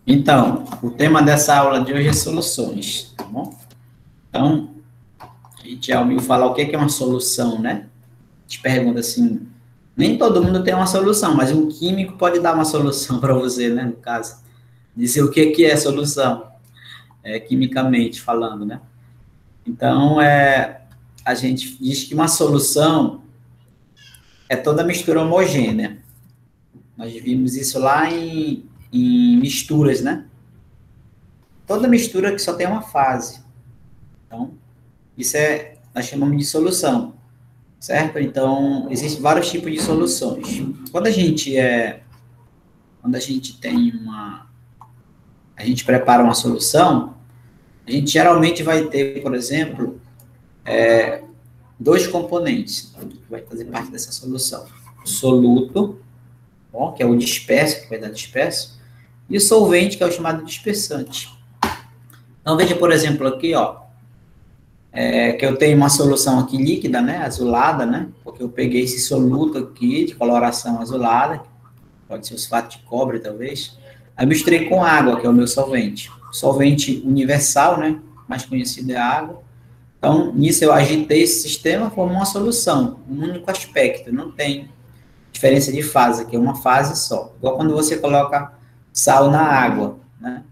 Então, o tema dessa aula de hoje é soluções, tá bom? Então, a gente já ouviu falar o que é uma solução, né? A gente pergunta assim, nem todo mundo tem uma solução, mas um químico pode dar uma solução para você, né? No caso, dizer o que é solução, quimicamente falando, né? Então, a gente diz que uma solução é toda mistura homogênea. Nós vimos isso lá em misturas, né? Toda mistura que só tem uma fase. Então, nós chamamos de solução, certo? Então, existem vários tipos de soluções. Quando a gente a gente prepara uma solução, a gente geralmente vai ter, por exemplo, dois componentes que vai fazer parte dessa solução. O soluto, bom, que é o disperso, que vai dar disperso, e o solvente, que é o chamado dispersante. Então, veja, por exemplo, aqui, ó, que eu tenho uma solução aqui líquida, né, azulada, né, porque eu peguei esse soluto aqui de coloração azulada, pode ser sulfato de cobre, talvez, aí misturei com água, que é o meu solvente. Solvente universal, né, mais conhecido é a água. Então, nisso eu agitei esse sistema, formou uma solução, um único aspecto, não tem diferença de fase, que é uma fase só. Igual quando você coloca sal na água, né,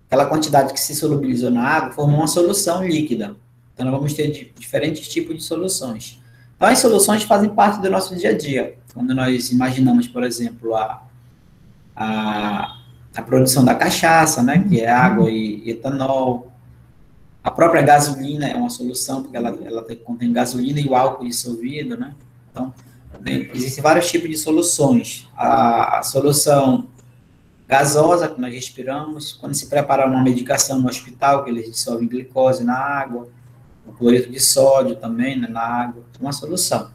aquela quantidade que se solubilizou na água formou uma solução líquida. Então, nós vamos ter diferentes tipos de soluções. Então, as soluções fazem parte do nosso dia a dia. Quando nós imaginamos, por exemplo, a, a produção da cachaça, né, que é água e etanol. A própria gasolina é uma solução, porque ela contém gasolina e o álcool dissolvido, né? Então, existem vários tipos de soluções. A solução gasosa que nós respiramos, quando se prepara uma medicação no hospital, que eles dissolvem glicose na água, o cloreto de sódio também, né, na água, é uma solução.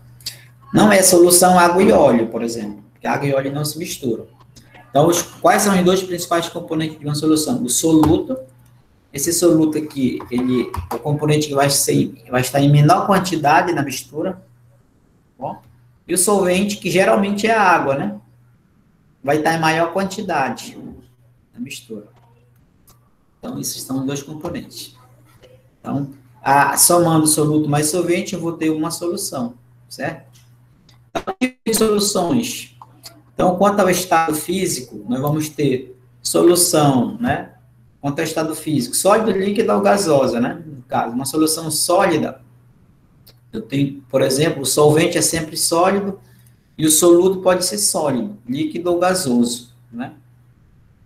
Não é solução água e óleo, por exemplo, porque água e óleo não se misturam. Então, quais são os dois principais componentes de uma solução? O soluto, esse soluto aqui, é o componente que vai estar em menor quantidade na mistura, bom? E o solvente, que geralmente é a água, né? Vai estar em maior quantidade na mistura. Então, esses são os dois componentes. Então, somando soluto mais solvente, eu vou ter uma solução, certo? Então, que soluções? Então, quanto ao estado físico, nós vamos ter solução, né? Quanto ao estado físico, sólido, líquido ou gasosa, né? No caso, uma solução sólida, eu tenho, por exemplo, o solvente é sempre sólido e o soluto pode ser sólido, líquido ou gasoso, né?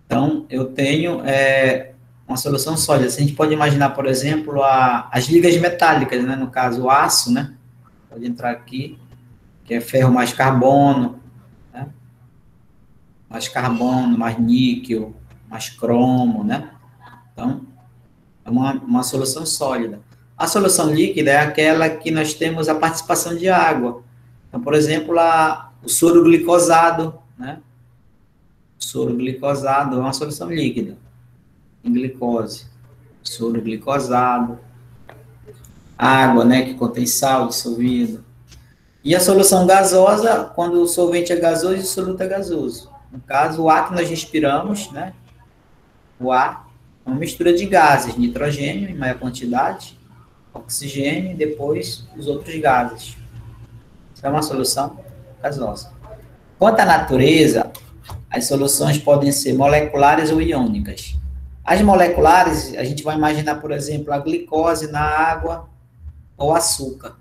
Então, eu tenho uma solução sólida. A gente pode imaginar, por exemplo, as ligas metálicas, né? No caso, o aço, né? Pode entrar aqui, que é ferro mais carbono, né? Mais carbono, mais níquel, mais cromo, né? Então, é uma solução sólida. A solução líquida é aquela que nós temos a participação de água. Então, por exemplo, o soro glicosado, né? O soro glicosado é uma solução líquida, em glicose. Soro glicosado. Água, né, que contém sal dissolvido. E a solução gasosa, quando o solvente é gasoso e o soluto é gasoso. No caso, o ar que nós respiramos, né? O ar é uma mistura de gases, nitrogênio em maior quantidade, oxigênio e depois os outros gases. Isso é uma solução gasosa. Quanto à natureza, as soluções podem ser moleculares ou iônicas. As moleculares, a gente vai imaginar, por exemplo, a glicose na água ou açúcar.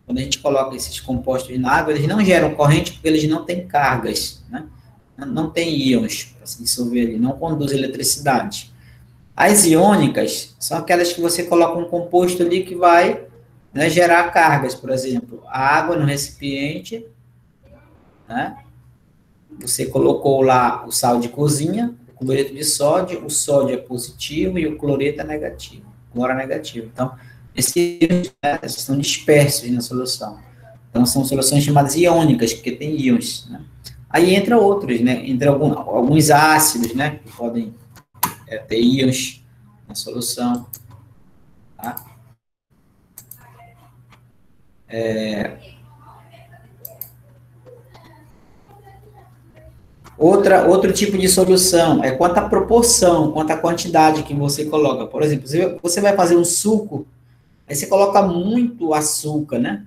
Quando a gente coloca esses compostos na água, eles não geram corrente porque eles não têm cargas, né? Não tem íons para se dissolver ali, não conduz eletricidade. As iônicas são aquelas que você coloca um composto ali que vai, né, gerar cargas, por exemplo, a água no recipiente, né? Você colocou lá o sal de cozinha, o cloreto de sódio, o sódio é positivo e o cloreto é negativo, cloro é negativo. Então, esses são dispersos na solução. Então, são soluções chamadas iônicas, porque tem íons, né? Aí entra outros, né? Entra alguns ácidos, né? Que podem ter íons na solução, tá? Outro tipo de solução é quanto à proporção, quanto à quantidade que você coloca. Por exemplo, você vai fazer um suco, aí você coloca muito açúcar, né?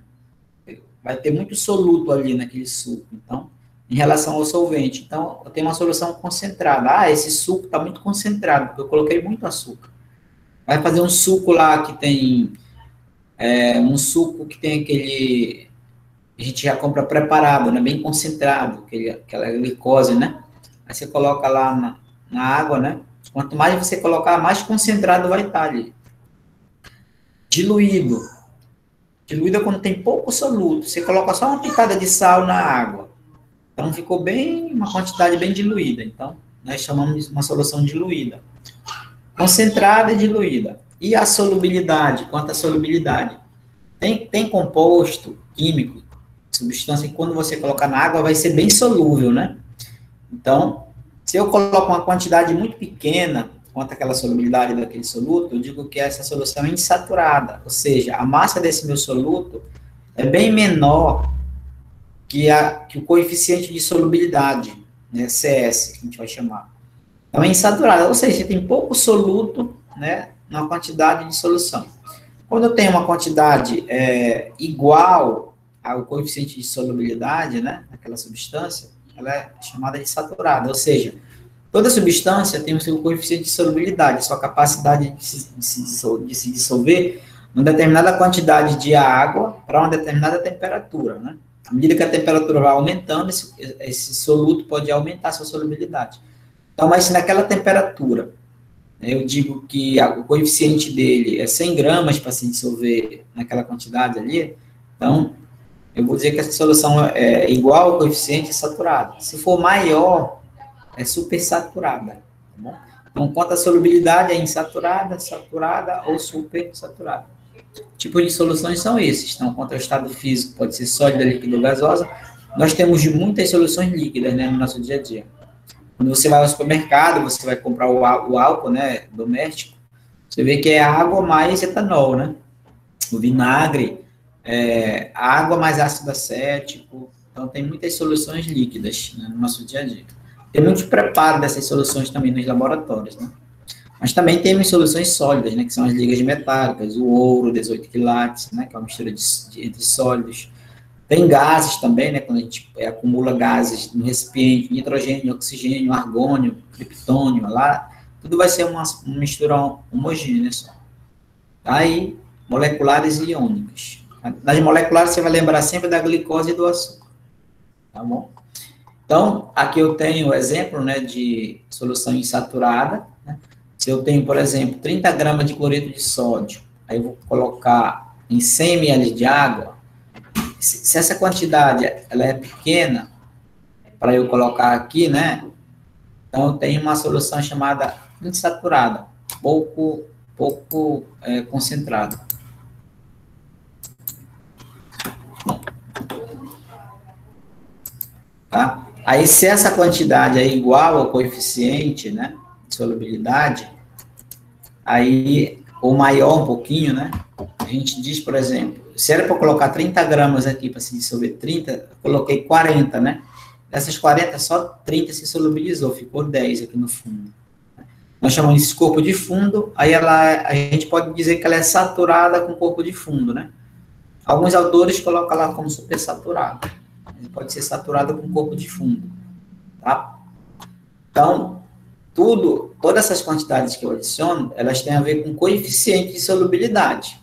Vai ter muito soluto ali naquele suco. Então, em relação ao solvente. Então, eu tenho uma solução concentrada. Ah, esse suco está muito concentrado, porque eu coloquei muito açúcar. Vai fazer um suco lá que tem um suco que tem aquele, a gente já compra preparado, né, bem concentrado, aquela glicose, né? Aí você coloca lá na água, né? Quanto mais você colocar, mais concentrado vai estar ali. Diluído. Diluído é quando tem pouco soluto. Você coloca só uma pitada de sal na água. Então ficou bem, uma quantidade bem diluída. Então, nós chamamos de uma solução diluída. Concentrada e diluída. E a solubilidade? Quanto à solubilidade? Tem composto químico, substância que quando você colocar na água vai ser bem solúvel, né? Então, se eu coloco uma quantidade muito pequena, quanto àquela solubilidade daquele soluto, eu digo que essa solução é insaturada, ou seja, a massa desse meu soluto é bem menor que o coeficiente de solubilidade, né, CS, que a gente vai chamar. Então, é insaturada, ou seja, tem pouco soluto, né, na quantidade de solução. Quando eu tenho uma quantidade igual ao coeficiente de solubilidade, né, daquela substância, ela é chamada de saturada, ou seja, toda substância tem o seu coeficiente de solubilidade, sua capacidade de se dissolver uma determinada quantidade de água para uma determinada temperatura, né? À medida que a temperatura vai aumentando, esse soluto pode aumentar a sua solubilidade. Então, mas se naquela temperatura, eu digo que o coeficiente dele é 100 gramas para se dissolver naquela quantidade ali, então, eu vou dizer que essa solução é igual ao coeficiente saturado. Se for maior, é supersaturada, tá bom? Então, quanto à solubilidade, é insaturada, saturada ou supersaturada. Tipos de soluções são esses. Então, quanto ao estado físico, pode ser sólida, líquida ou gasosa. Nós temos muitas soluções líquidas, né, no nosso dia a dia. Quando você vai ao supermercado, você vai comprar o álcool, né, doméstico, você vê que é água mais etanol, né? O vinagre, água mais ácido acético. Então, tem muitas soluções líquidas, né, no nosso dia a dia. Tem muito preparo dessas soluções também nos laboratórios, né? Mas também temos soluções sólidas, né, que são as ligas metálicas, o ouro, 18 quilates, né, que é uma mistura entre sólidos. Tem gases também, né, quando a gente acumula gases no recipiente, nitrogênio, oxigênio, argônio, criptônio, lá, tudo vai ser uma mistura homogênea só. Aí, moleculares e iônicas. Nas moleculares, você vai lembrar sempre da glicose e do açúcar, tá bom? Então, aqui eu tenho o exemplo, né, de solução insaturada, né? Se eu tenho, por exemplo, 30 gramas de cloreto de sódio, aí eu vou colocar em 100 ml de água, se essa quantidade ela é pequena, para eu colocar aqui, né, então eu tenho uma solução chamada insaturada, pouco concentrada. Tá? Aí, se essa quantidade é igual ao coeficiente, né, de solubilidade, aí, ou maior um pouquinho, né, a gente diz, por exemplo, se era para colocar 30 gramas aqui para se dissolver 30, eu coloquei 40, né? Dessas 40, só 30 se solubilizou, ficou 10 aqui no fundo. Nós chamamos de corpo de fundo, aí a gente pode dizer que ela é saturada com corpo de fundo, né? Alguns autores colocam lá como supersaturada. Pode ser saturada com corpo de fundo, tá? Então, todas essas quantidades que eu adiciono, elas têm a ver com coeficiente de solubilidade,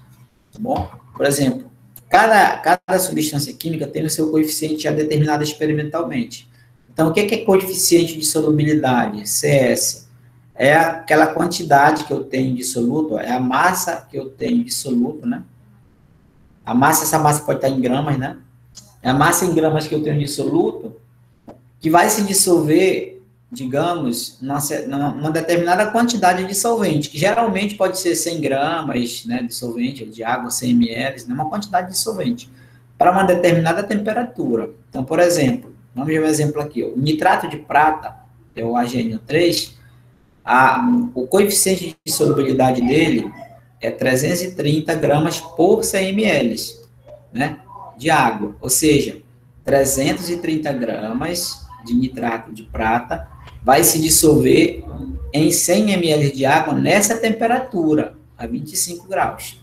tá bom? Por exemplo, cada substância química tem o seu coeficiente já determinado experimentalmente. Então, o que é coeficiente de solubilidade? CS. É aquela quantidade que eu tenho de soluto, é a massa que eu tenho de soluto, né? Essa massa pode estar em gramas, né? É a massa em gramas que eu tenho de soluto, que vai se dissolver, digamos, numa determinada quantidade de solvente, que geralmente pode ser 100 gramas, né, de solvente, de água, 100 ml, né, uma quantidade de solvente, para uma determinada temperatura. Então, por exemplo, vamos ver um exemplo aqui, ó, o nitrato de prata, é o AgNO3, o coeficiente de solubilidade dele é 330 gramas por 100 ml, né, de água, ou seja, 330 gramas de nitrato de prata vai se dissolver em 100 ml de água nessa temperatura, a 25 graus.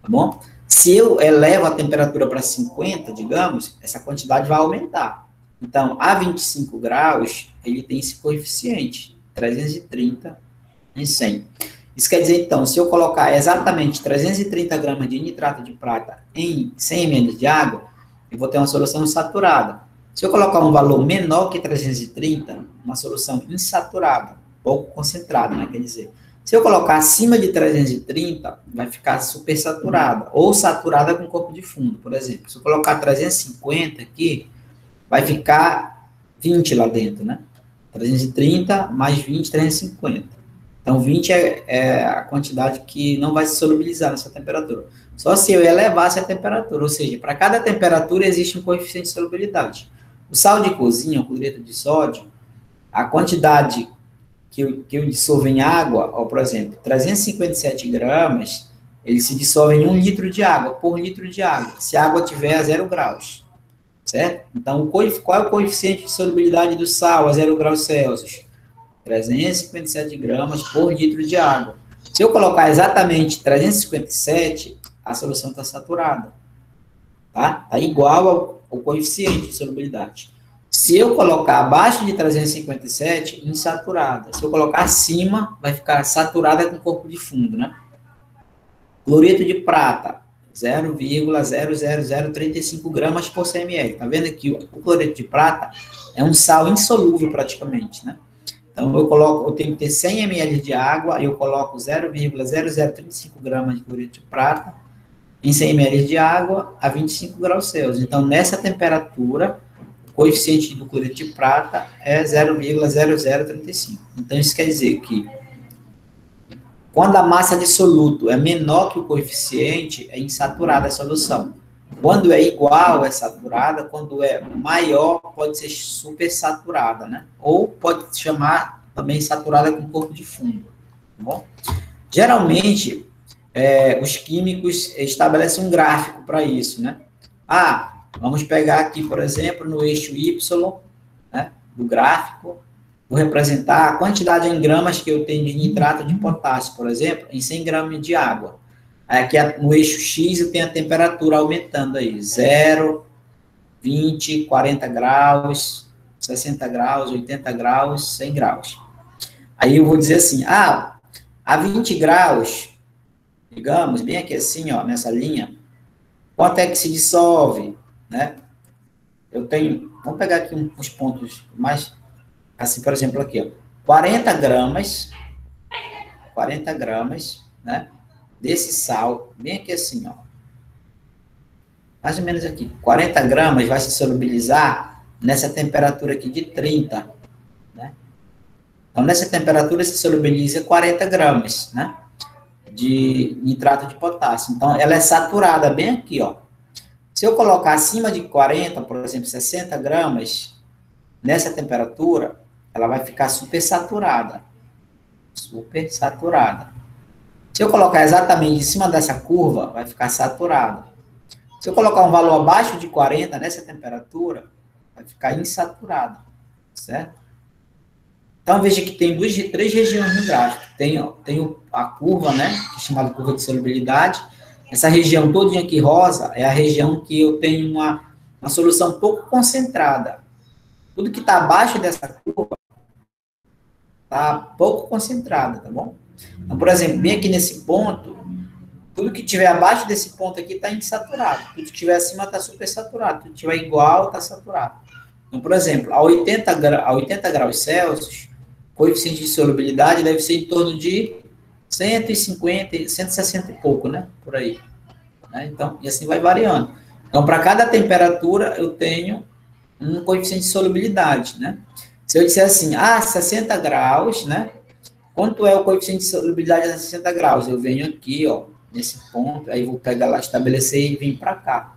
Tá bom? Se eu elevo a temperatura para 50, digamos, essa quantidade vai aumentar. Então, a 25 graus, ele tem esse coeficiente, 330 em 100. Isso quer dizer, então, se eu colocar exatamente 330 gramas de nitrato de prata em 100 ml de água, eu vou ter uma solução saturada. Se eu colocar um valor menor que 330, uma solução insaturada, pouco concentrada, né? Quer dizer, se eu colocar acima de 330, vai ficar supersaturada, ou saturada com corpo de fundo, por exemplo. Se eu colocar 350 aqui, vai ficar 20 lá dentro, né? 330 mais 20, 350. Então, 20 é a quantidade que não vai se solubilizar nessa temperatura. Só se eu elevasse a temperatura, ou seja, para cada temperatura existe um coeficiente de solubilidade. O sal de cozinha, o cloreto de sódio, a quantidade que eu dissolvo em água, ó, por exemplo, 357 gramas, ele se dissolve em 1 litro de água, por litro de água, se a água tiver a 0 graus, certo? Então, qual é o coeficiente de solubilidade do sal a 0 graus Celsius? 357 gramas por litro de água. Se eu colocar exatamente 357, a solução está saturada. Tá? Está igual ao coeficiente de solubilidade. Se eu colocar abaixo de 357, insaturada. Se eu colocar acima, vai ficar saturada com corpo de fundo, né? Cloreto de prata, 0,00035 gramas por 100 ml. Tá vendo aqui? O cloreto de prata é um sal insolúvel praticamente, né? Então, eu tenho que ter 100 ml de água, eu coloco 0,0035 gramas de cloreto de prata em 100 ml de água a 25 graus Celsius. Então, nessa temperatura, o coeficiente do cloreto de prata é 0,0035. Então, isso quer dizer que quando a massa de soluto é menor que o coeficiente, é insaturada a solução. Quando é igual, é saturada. Quando é maior, pode ser supersaturada, né? Ou pode se chamar também saturada com corpo de fundo. Tá bom? Geralmente, os químicos estabelecem um gráfico para isso, né? Vamos pegar aqui, por exemplo, no eixo Y, né, do gráfico, vou representar a quantidade em gramas que eu tenho de nitrato de potássio, por exemplo, em 100 gramas de água. Aqui no eixo X eu tenho a temperatura aumentando aí, 0, 20, 40 graus, 60 graus, 80 graus, 100 graus. Aí eu vou dizer assim, a 20 graus, digamos, bem aqui assim, ó, nessa linha, quanto é que se dissolve, né? Eu tenho, vamos pegar aqui uns pontos mais, assim, por exemplo, aqui, ó, 40 gramas, né? Desse sal, bem aqui assim, ó. Mais ou menos aqui. 40 gramas vai se solubilizar nessa temperatura aqui de 30, né? Então, nessa temperatura se solubiliza 40 gramas, né? De nitrato de potássio. Então, ela é saturada bem aqui, ó. Se eu colocar acima de 40, por exemplo, 60 gramas, nessa temperatura, ela vai ficar supersaturada. Supersaturada. Se eu colocar exatamente em cima dessa curva, vai ficar saturado. Se eu colocar um valor abaixo de 40 nessa temperatura, vai ficar insaturado, certo? Então, veja que tem três regiões no gráfico. Tem a curva, né, que é chamada curva de solubilidade. Essa região toda aqui rosa é a região que eu tenho uma solução pouco concentrada. Tudo que está abaixo dessa curva está pouco concentrada, tá bom? Então, por exemplo, bem aqui nesse ponto, tudo que tiver abaixo desse ponto aqui está insaturado. Tudo que tiver acima está supersaturado. Tudo que tiver igual está saturado. Então, por exemplo, a 80 graus Celsius, o coeficiente de solubilidade deve ser em torno de 150, 160 e pouco, né? Por aí. Né? Então, e assim vai variando. Então, para cada temperatura, eu tenho um coeficiente de solubilidade, né? Se eu disser assim, 60 graus, né? Quanto é o coeficiente de solubilidade a 60 graus? Eu venho aqui, ó, nesse ponto, aí vou pegar lá, estabelecer e vir para cá.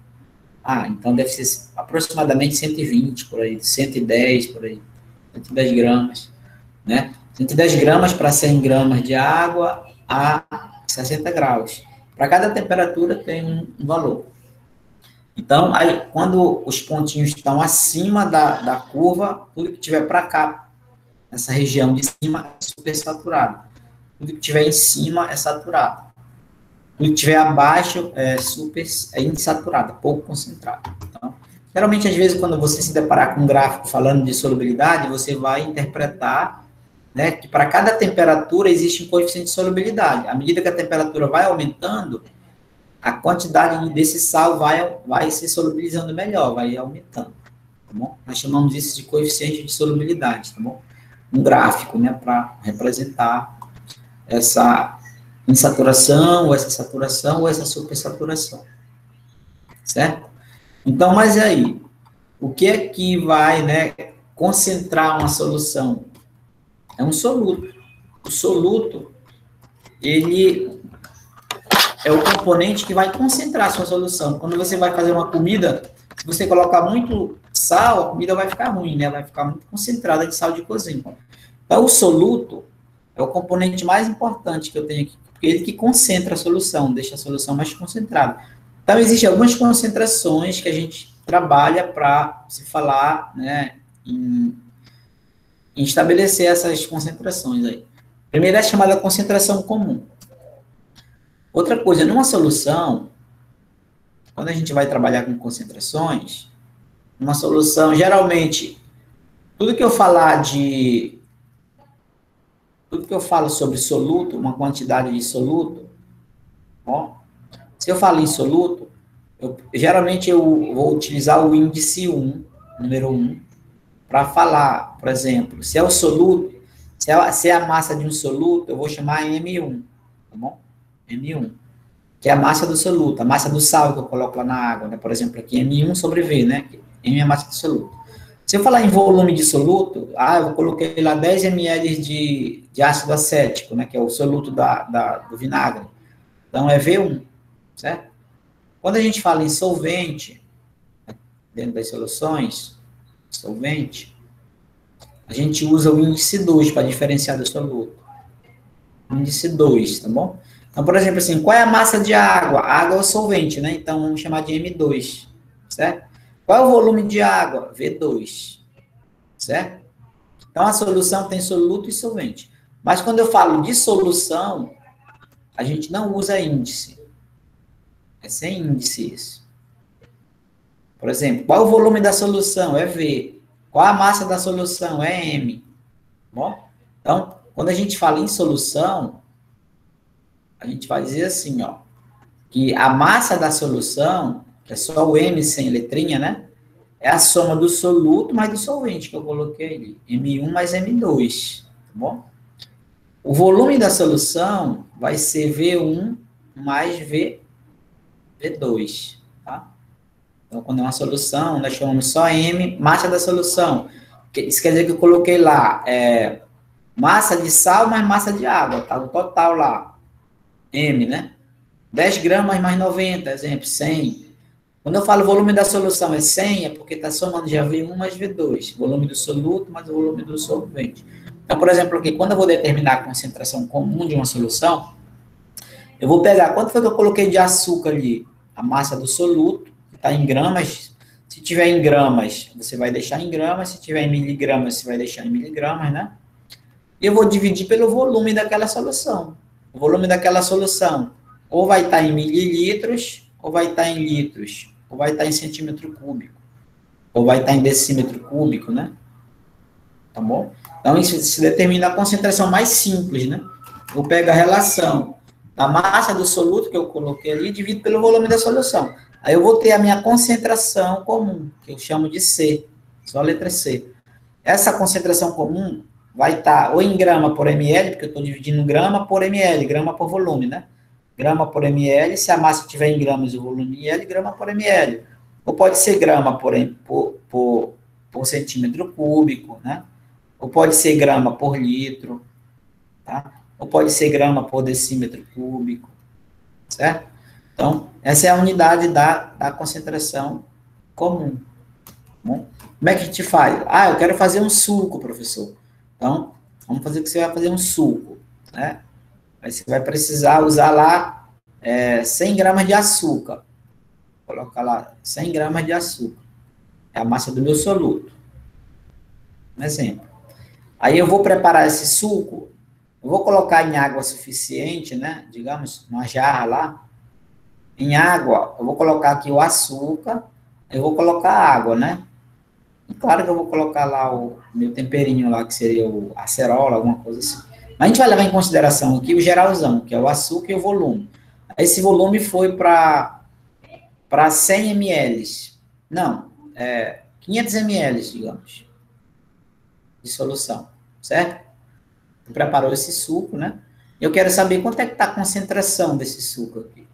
Então deve ser aproximadamente 120, por aí, 110, por aí, 110 gramas, né? 110 gramas para 100 gramas de água a 60 graus. Para cada temperatura tem um valor. Então, aí, quando os pontinhos estão acima da curva, tudo que tiver para cá, essa região de cima, é supersaturado. Tudo que tiver em cima é saturado. Tudo que tiver abaixo é insaturado, pouco concentrado. Então, geralmente, às vezes, quando você se deparar com um gráfico falando de solubilidade, você vai interpretar, né, que para cada temperatura existe um coeficiente de solubilidade. À medida que a temperatura vai aumentando, a quantidade desse sal vai se solubilizando melhor, vai aumentando, tá bom? Nós chamamos isso de coeficiente de solubilidade, tá bom? Um gráfico, né, para representar essa insaturação, ou essa saturação, ou essa supersaturação, certo? Então, mas aí, o que é que vai, né, concentrar uma solução? É um soluto. O soluto, ele é o componente que vai concentrar a sua solução. Quando você vai fazer uma comida, se você colocar muito sal, a comida vai ficar ruim, né? Vai ficar muito concentrada de sal de cozinha. Então, o soluto é o componente mais importante que eu tenho aqui, porque ele que concentra a solução, deixa a solução mais concentrada. Então, existem algumas concentrações que a gente trabalha para se falar, né, em estabelecer essas concentrações aí. Primeiro é a chamada concentração comum. Outra coisa, numa solução, quando a gente vai trabalhar com concentrações, uma solução, geralmente, tudo que eu falo sobre soluto, uma quantidade de soluto, ó, se eu falo em soluto, geralmente eu vou utilizar o índice 1, número 1, para falar, por exemplo, se é o soluto, se é a massa de um soluto, eu vou chamar M1, tá bom? M1, que é a massa do soluto, a massa do sal que eu coloco lá na água, né? Por exemplo, aqui M1 sobre V, né? M é a massa do soluto. Se eu falar em volume de soluto, eu coloquei lá 10 ml de ácido acético, né? Que é o soluto do vinagre. Então, é V1, certo? Quando a gente fala em solvente, dentro das soluções, solvente, a gente usa o índice 2 para diferenciar do soluto. Índice 2, tá bom? Então, por exemplo, assim, qual é a massa de água? A água é o solvente, né? Então, vamos chamar de M2, certo? Qual é o volume de água? V2, certo? Então, a solução tem soluto e solvente. Mas, quando eu falo de solução, a gente não usa índice. É sem índice isso. Por exemplo, qual é o volume da solução? É V. Qual a massa da solução? É M. Bom? Então, quando a gente fala em solução, a gente vai dizer assim, ó, que a massa da solução, que é só o M sem letrinha, né? É a soma do soluto mais do solvente que eu coloquei ali. M1 mais M2, tá bom? O volume da solução vai ser V1 mais V2, tá? Então, quando é uma solução, nós chamamos só M, massa da solução. Isso quer dizer que eu coloquei lá, massa de sal mais massa de água, tá? O total lá, M, né? 10 gramas mais 90, exemplo, 100. Quando eu falo volume da solução é 100, é porque está somando já V1 mais V2. Volume do soluto mais o volume do solvente. Então, por exemplo, aqui, quando eu vou determinar a concentração comum de uma solução, eu vou pegar, quanto foi que eu coloquei de açúcar ali? A massa do soluto, que está em gramas. Se tiver em gramas, você vai deixar em gramas. Se tiver em miligramas, você vai deixar em miligramas, né? E eu vou dividir pelo volume daquela solução. O volume daquela solução ou vai estar em mililitros, ou vai estar em litros, ou vai estar em centímetro cúbico, ou vai estar em decímetro cúbico, né? Tá bom? Então, isso se determina a concentração mais simples, né? Eu pego a relação da massa do soluto que eu coloquei ali e divido pelo volume da solução. Aí eu vou ter a minha concentração comum, que eu chamo de C, só a letra C. Essa concentração comum vai estar ou em grama por ml, porque eu estou dividindo grama por ml, grama por volume, né? Grama por ml, se a massa estiver em gramas e o volume em ml, grama por ml. Ou pode ser grama por centímetro cúbico, né? Ou pode ser grama por litro, tá? Ou pode ser grama por decímetro cúbico, certo? Então, essa é a unidade da concentração comum. Bom, como é que a gente faz? Eu quero fazer um suco, professor. Então, vamos fazer o que você vai fazer um suco, né? Aí você vai precisar usar lá 100 gramas de açúcar. colocar lá 100 gramas de açúcar. É a massa do meu soluto. Um exemplo. Aí eu vou preparar esse suco, eu vou colocar em água suficiente, né? Digamos, uma jarra lá. Em água, eu vou colocar aqui o açúcar, eu vou colocar água, né? E claro que eu vou colocar lá o meu temperinho lá, que seria o acerola, alguma coisa assim. Mas a gente vai levar em consideração aqui o geralzão, que é o açúcar e o volume. Esse volume foi para 100 ml. Não, 500 ml, digamos, de solução, certo? Preparou esse suco, né? Eu quero saber quanto é que está a concentração desse suco aqui.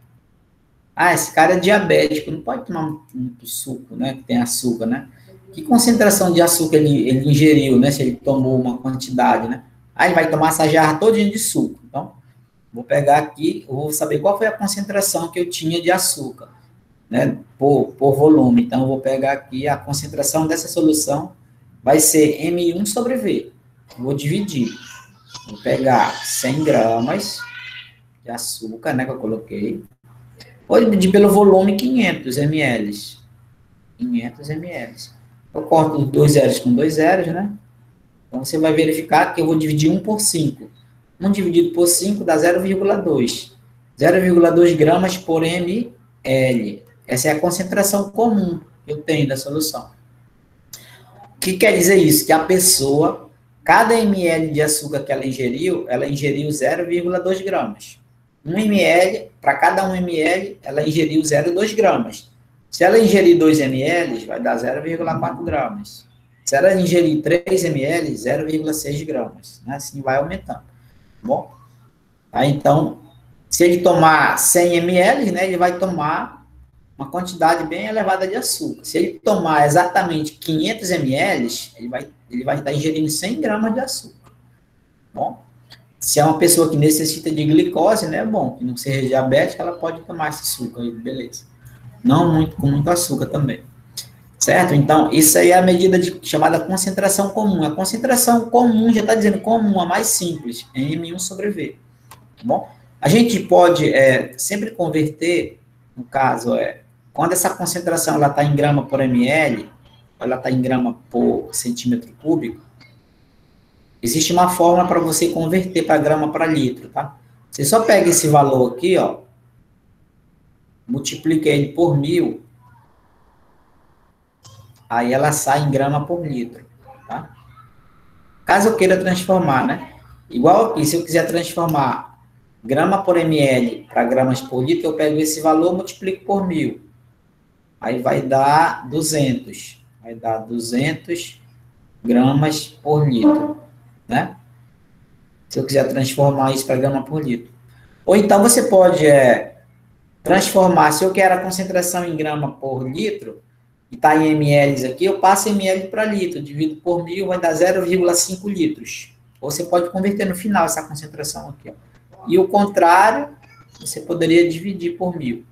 Ah, esse cara é diabético, não pode tomar muito suco, né? Que tem açúcar, né? Que concentração de açúcar ele ingeriu, né? Se ele tomou uma quantidade, né? Aí ele vai tomar essa jarra todinha de suco. Então, vou pegar aqui, eu vou saber qual foi a concentração que eu tinha de açúcar, né? Por volume. Então, eu vou pegar aqui a concentração dessa solução, vai ser M1 sobre V. Vou dividir. Vou pegar 100 gramas de açúcar, né? Que eu coloquei. Vou dividir pelo volume 500 ml. 500 ml. Eu corto 2 zeros com 2 zeros, né? Então, você vai verificar que eu vou dividir 1 por 5. 1 dividido por 5 dá 0,2. 0,2 gramas por ml. Essa é a concentração comum que eu tenho da solução. O que quer dizer isso? Que a pessoa, cada ml de açúcar que ela ingeriu 0,2 gramas. 1 ml, para cada 1 ml, ela ingeriu 0,2 gramas. Se ela ingerir 2 ml, vai dar 0,4 gramas. Se ela ingerir 3 ml, 0,6 gramas. Né? Assim vai aumentando. Bom, aí, então, se ele tomar 100 ml, né, ele vai tomar uma quantidade bem elevada de açúcar. Se ele tomar exatamente 500 ml, ele vai estar ingerindo 100 gramas de açúcar. Bom, se é uma pessoa que necessita de glicose, né, bom, que não seja diabética, ela pode tomar esse suco aí, beleza. Não com muito açúcar também. Certo? Então, isso aí é a medida chamada concentração comum. A concentração comum, já está dizendo comum, a mais simples, é M1 sobre V. Tá bom? A gente pode sempre converter, no caso, quando essa concentração está em grama por ml, ela está em grama por centímetro cúbico, existe uma fórmula para você converter para grama para litro, tá? Você só pega esse valor aqui, ó, multiplica ele por 1000, aí ela sai em grama por litro, tá? Caso eu queira transformar, né? Igual aqui, se eu quiser transformar grama por ml para gramas por litro, eu pego esse valor, multiplico por 1000. Aí vai dar 200. Vai dar 200 gramas por litro, né? Se eu quiser transformar isso para grama por litro. Ou então você pode transformar, se eu quero a concentração em grama por litro, e está em ml aqui, eu passo ml para litro, divido por 1000, vai dar 0,5 litros. Ou você pode converter no final essa concentração aqui, ó. E o contrário, você poderia dividir por 1000,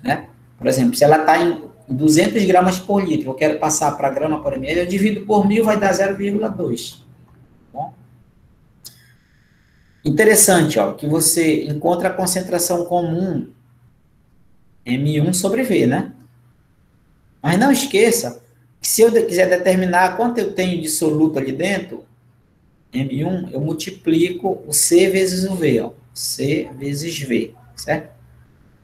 né? Por exemplo, se ela está em 200 gramas por litro, eu quero passar para grama por ml, eu divido por 1000, vai dar 0,2. Bom? Interessante, ó, que você encontra a concentração comum M1 sobre V, né? Mas não esqueça que se eu quiser determinar quanto eu tenho de soluto ali dentro, M1, eu multiplico o C vezes o V, ó. C vezes V, certo?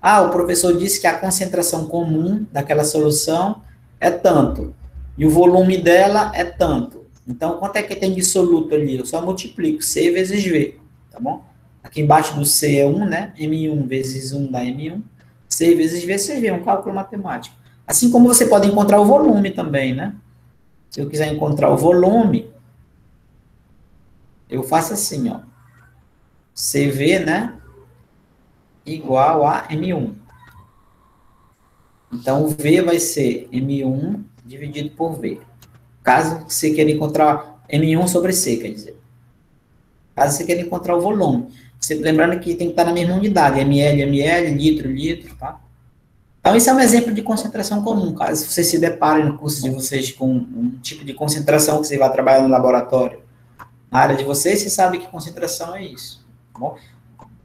Ah, o professor disse que a concentração comum daquela solução é tanto, e o volume dela é tanto. Então, quanto é que tem de soluto ali? Eu só multiplico C vezes V, tá bom? Aqui embaixo do C é 1, né? M1 vezes 1 dá M1. C vezes V, CV, um cálculo matemático. Assim como você pode encontrar o volume também, né? Se eu quiser encontrar o volume, eu faço assim, ó. CV, né? Igual a M1. Então, o V vai ser M1 dividido por V. Caso você queira encontrar M1 sobre C, quer dizer. Caso você queira encontrar o volume. Você, lembrando que tem que estar na mesma unidade. ml, ml, litro, litro, tá? Então, isso é um exemplo de concentração comum. Caso vocês se deparem no curso de vocês com um tipo de concentração que você vai trabalhar no laboratório, na área de vocês, você sabe que concentração é isso. Tá bom?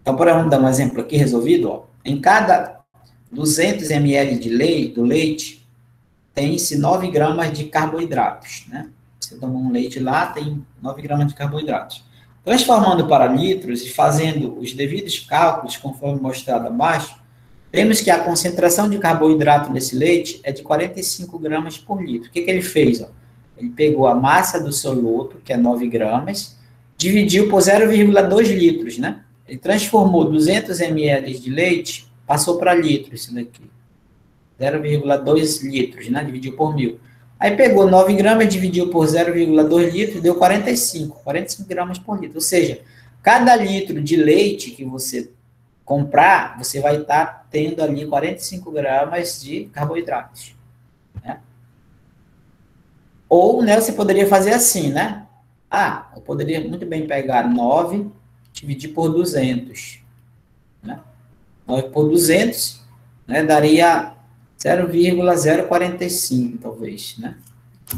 Então, por exemplo, dar um exemplo aqui resolvido, ó. 200 ml do leite, tem-se 9 gramas de carboidratos, né? Você toma um leite lá, tem 9 gramas de carboidratos. Transformando para litros e fazendo os devidos cálculos, conforme mostrado abaixo, vemos que a concentração de carboidrato nesse leite é de 45 gramas por litro. O que ele fez? Ó? Ele pegou a massa do soluto, que é 9 gramas, dividiu por 0,2 litros, né? Ele transformou 200 ml de leite, passou para litro, isso daqui. 0,2 litros, né? Dividiu por 1.000. Aí pegou 9 gramas, dividiu por 0,2 litros, deu 45 gramas por litro. Ou seja, cada litro de leite que você comprar, você vai estar tendo ali 45 gramas de carboidratos. Né? Ou, né, você poderia fazer assim, né? Ah, eu poderia muito bem pegar 9, dividir por 200. Né? 9 por 200, né, daria 0,045, talvez, né?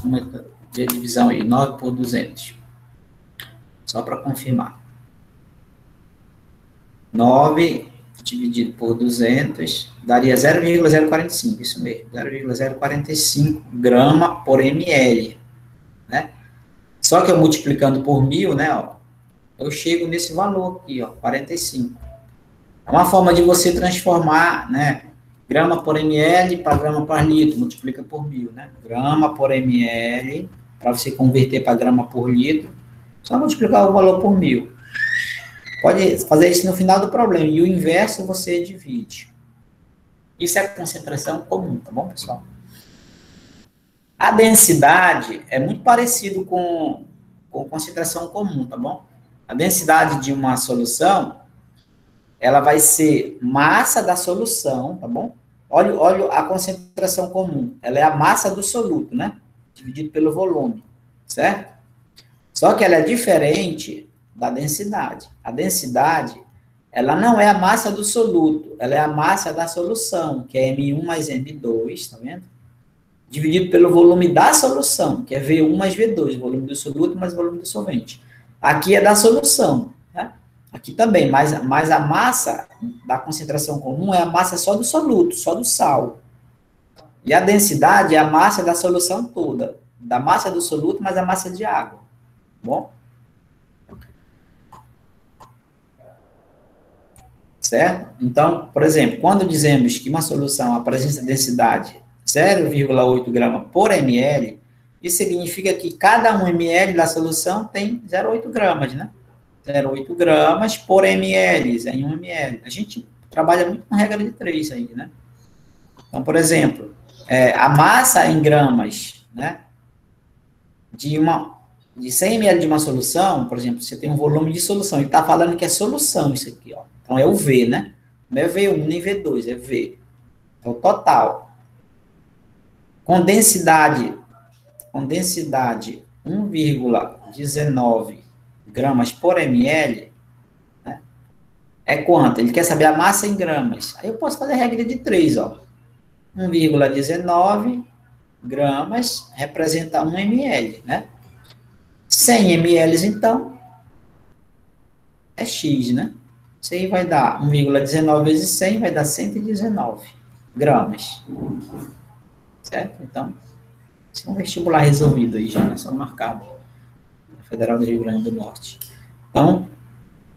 Uma divisão aí, 9 por 200. Só para confirmar. 9 dividido por 200 daria 0,045, isso mesmo, 0,045 grama por ml, né? Só que eu multiplicando por 1.000, né, ó, eu chego nesse valor aqui, ó, 45. É uma forma de você transformar, né, grama por ml para grama por litro, multiplica por 1.000, né? Grama por ml, para você converter para grama por litro, só multiplicar o valor por 1.000. Pode fazer isso no final do problema, e o inverso você divide. Isso é concentração comum, tá bom, pessoal? A densidade é muito parecido com concentração comum, tá bom? A densidade de uma solução, ela vai ser massa da solução, tá bom? Olha a concentração comum. Ela é a massa do soluto, né? Dividido pelo volume, certo? Só que ela é diferente da densidade. A densidade, ela não é a massa do soluto, ela é a massa da solução, que é M1 mais M2, tá vendo? Dividido pelo volume da solução, que é V1 mais V2, volume do soluto mais volume do solvente. Aqui é da solução, tá? Aqui também, mas a massa da concentração comum é a massa só do soluto, só do sal. E a densidade é a massa da solução toda, da massa do soluto mais a massa de água. Tá bom? Certo? Então, por exemplo, quando dizemos que uma solução apresenta densidade 0,8 grama por ml, isso significa que cada 1 ml da solução tem 0,8 gramas, né? 0,8 gramas por ml, em 1 ml. A gente trabalha muito com regra de 3 aí, né? Então, por exemplo, a massa em gramas, né? De 100 ml de uma solução, por exemplo, você tem um volume de solução, ele está falando que é solução isso aqui, ó. Então, é o V, né? Não é V1 nem V2, é V. É o total. Com densidade 1,19 gramas por ml, né? É quanto? Ele quer saber a massa em gramas. Aí eu posso fazer a regra de 3, ó. 1,19 gramas representa 1 ml, né? 100 ml, então, é X, né? Isso aí vai dar 1,19 vezes 100, vai dar 119 gramas. Certo? Então, esse é um vestibular resolvido aí já, né? Só marcado. Federal do Rio Grande do Norte. Então,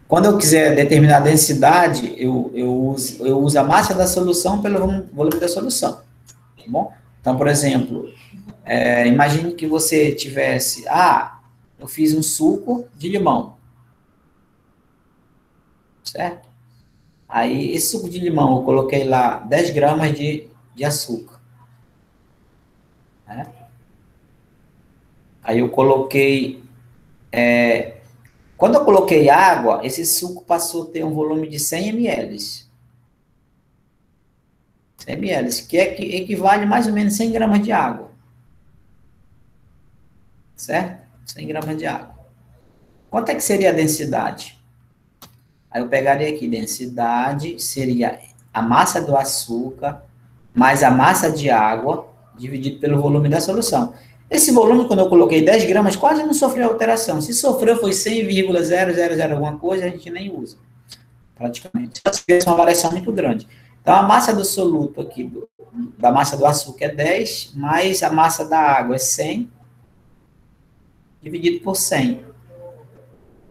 quando eu quiser determinar a densidade, eu uso a massa da solução pelo volume da solução. Tá bom? Então, por exemplo, imagine que você tivesse... eu fiz um suco de limão. Certo? Aí, esse suco de limão, eu coloquei lá 10 gramas de açúcar. Né? Aí eu coloquei... quando eu coloquei água, esse suco passou a ter um volume de 100 ml. 100 ml, que equivale mais ou menos a 100 gramas de água. Certo? 100 gramas de água. Quanto é que seria a densidade? Aí eu pegaria aqui, densidade seria a massa do açúcar mais a massa de água dividido pelo volume da solução. Esse volume, quando eu coloquei 10 gramas, quase não sofreu alteração. Se sofreu, foi 100,000 alguma coisa, a gente nem usa, praticamente. Se tivesse uma variação muito grande. Então, a massa do soluto aqui, da massa do açúcar é 10, mais a massa da água é 100, dividido por 100.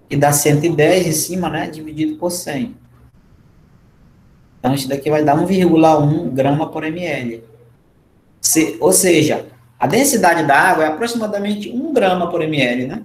E dá 110 em cima, né? Dividido por 100. Então, isso daqui vai dar 1,1 grama por ml. Ou seja, a densidade da água é aproximadamente 1 grama por ml, né?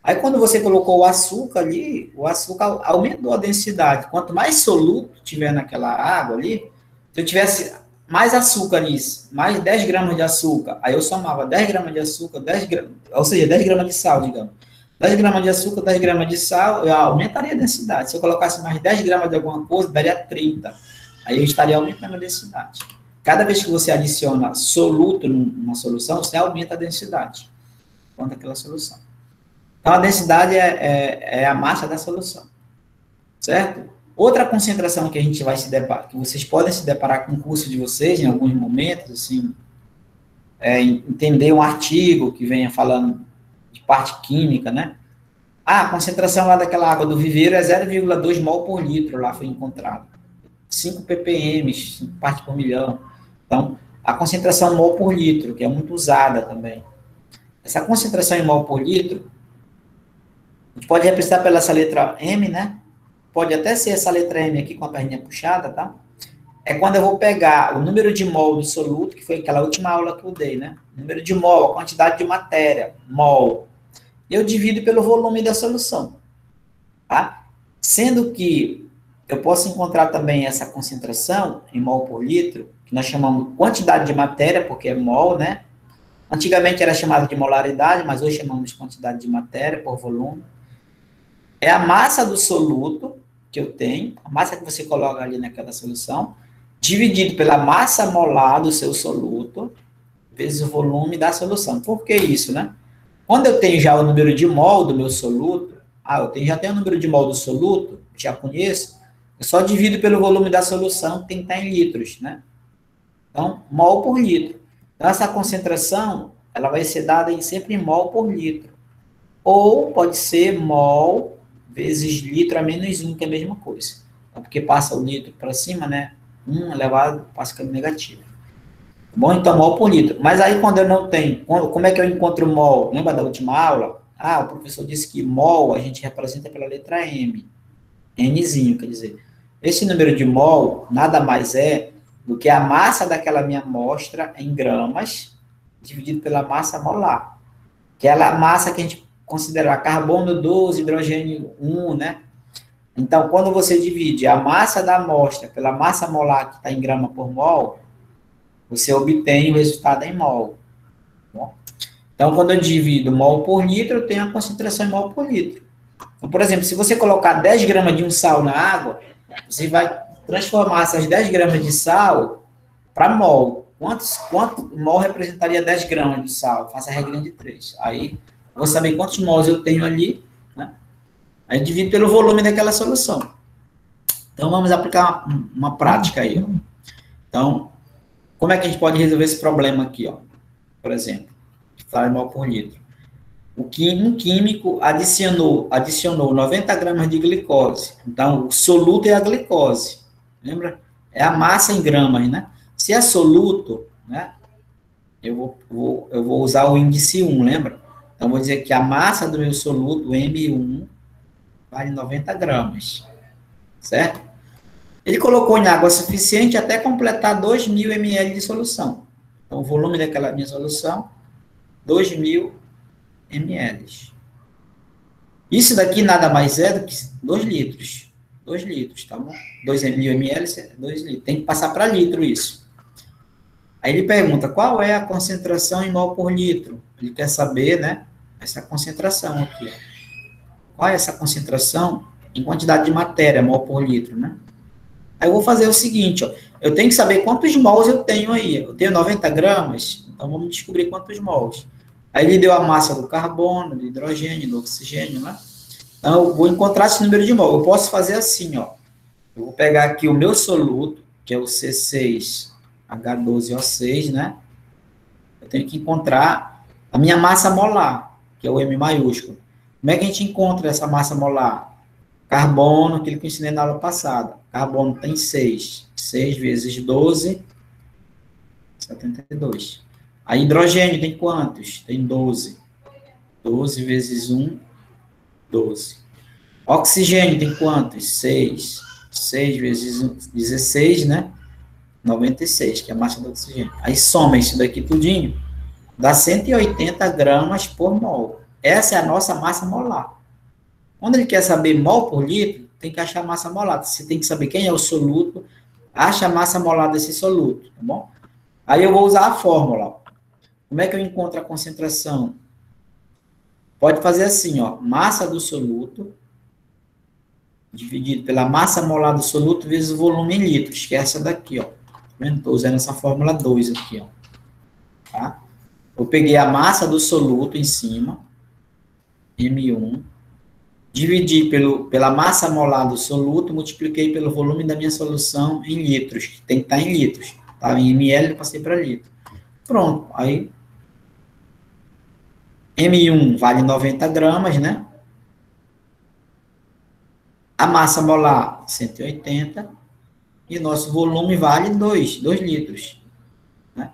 Aí, quando você colocou o açúcar ali, o açúcar aumentou a densidade. Quanto mais soluto tiver naquela água ali, se eu tivesse mais açúcar nisso, mais 10 gramas de açúcar, aí eu somava 10 gramas de açúcar, 10 gramas, ou seja, 10 gramas de sal, digamos. 10 gramas de açúcar, 10 gramas de sal, eu aumentaria a densidade. Se eu colocasse mais 10 gramas de alguma coisa, daria 30. Aí eu estaria aumentando a densidade. Cada vez que você adiciona soluto numa solução, você aumenta a densidade quanto àquela solução. Então, a densidade é a massa da solução, certo? Outra concentração que a gente vai se deparar, que vocês podem se deparar com o curso de vocês em alguns momentos, assim, entender um artigo que venha falando de parte química, né? Ah, a concentração lá daquela água do viveiro é 0,2 mol por litro, lá foi encontrado. 5 ppm, 5 partes por milhão. Então, a concentração mol por litro, que é muito usada também. Essa concentração em mol por litro, a gente pode representar pela essa letra M, né? Pode até ser essa letra M aqui com a perninha puxada, tá? É quando eu vou pegar o número de mol do soluto, que foi aquela última aula que eu dei, né? O número de mol, a quantidade de matéria, mol. Eu divido pelo volume da solução, tá? Sendo que eu posso encontrar também essa concentração em mol por litro, que nós chamamos de quantidade de matéria, porque é mol, né? Antigamente era chamado de molaridade, mas hoje chamamos de quantidade de matéria por volume. É a massa do soluto que eu tenho, a massa que você coloca ali naquela solução, dividido pela massa molar do seu soluto, vezes o volume da solução. Por que isso, né? Quando eu tenho já o número de mol do meu soluto, já tenho o número de mol do soluto, já conheço, eu só divido pelo volume da solução, que tem que estar em litros, né? Então, mol por litro. Então, essa concentração, ela vai ser dada sempre em mol por litro. Ou pode ser mol vezes litro a menos 1, que é a mesma coisa. Então, porque passa o litro para cima, né? 1 elevado, passa caminho negativo. Bom, então, mol por litro. Mas aí, quando eu não tenho, como é que eu encontro mol? Lembra da última aula? O professor disse que mol a gente representa pela letra M. Nzinho, quer dizer. Esse número de mol nada mais é do que a massa daquela minha amostra em gramas, dividido pela massa molar. Que é a massa que a gente considera carbono 12, hidrogênio 1, né? Então, quando você divide a massa da amostra pela massa molar que está em grama por mol, você obtém o resultado em mol. Bom? Então, quando eu divido mol por litro, eu tenho a concentração em mol por litro. Então, por exemplo, se você colocar 10 gramas de um sal na água, você vai transformar essas 10 gramas de sal para mol. Quanto mol representaria 10 gramas de sal? Faça a regra de 3. Aí, eu vou saber quantos mols eu tenho ali, né? Aí, divido pelo volume daquela solução. Então, vamos aplicar uma prática aí. Ó. Então, como é que a gente pode resolver esse problema aqui? Ó? Por exemplo, sal mol por litro. Um químico adicionou 90 gramas de glicose. Então, o soluto é a glicose. Lembra? É a massa em gramas, né? Se é soluto, né? Eu vou usar o índice 1, lembra? Então, vou dizer que a massa do meu soluto, M1, vale 90 gramas. Certo? Ele colocou em água suficiente até completar 2.000 ml de solução. Então, o volume daquela minha solução, 2.000 ml. Isso daqui nada mais é do que 2 litros. 2 litros, tá bom? 2.000 ml, 2 litros. Tem que passar para litro isso. Aí ele pergunta, qual é a concentração em mol por litro? Ele quer saber, né? Essa concentração aqui. Qual é essa concentração em quantidade de matéria, mol por litro, né? Aí eu vou fazer o seguinte, ó. Eu tenho que saber quantos mols eu tenho aí. Eu tenho 90 gramas, então vamos descobrir quantos mols. Aí ele deu a massa do carbono, do hidrogênio, do oxigênio, né? Então, eu vou encontrar esse número de mol. Eu posso fazer assim, ó. Eu vou pegar aqui o meu soluto, que é o C6H12O6, né? Eu tenho que encontrar a minha massa molar, que é o M maiúsculo. Como é que a gente encontra essa massa molar? Carbono, aquilo que eu ensinei na aula passada. Carbono tem 6. 6 vezes 12, 72. Aí hidrogênio tem quantos? Tem 12. 12 vezes 1, 12. Oxigênio tem quantos? 6. 6 vezes 1, 16, né? 96, que é a massa do oxigênio. Aí soma isso daqui tudinho, dá 180 gramas por mol. Essa é a nossa massa molar. Quando ele quer saber mol por litro, tem que achar a massa molar. Você tem que saber quem é o soluto, acha a massa molar desse soluto, tá bom? Aí eu vou usar a fórmula. Como é que eu encontro a concentração? Pode fazer assim, ó, massa do soluto dividido pela massa molar do soluto vezes o volume em litros, que é essa daqui, ó. Estou usando essa fórmula 2 aqui, ó. Tá? Eu peguei a massa do soluto em cima, M1, dividi pela massa molar do soluto, multipliquei pelo volume da minha solução em litros, que tem que estar em litros. Tá? Em ml, eu passei para litro. Pronto, aí M1 vale 90 gramas, né? A massa molar, 180, e nosso volume vale 2 litros. Né?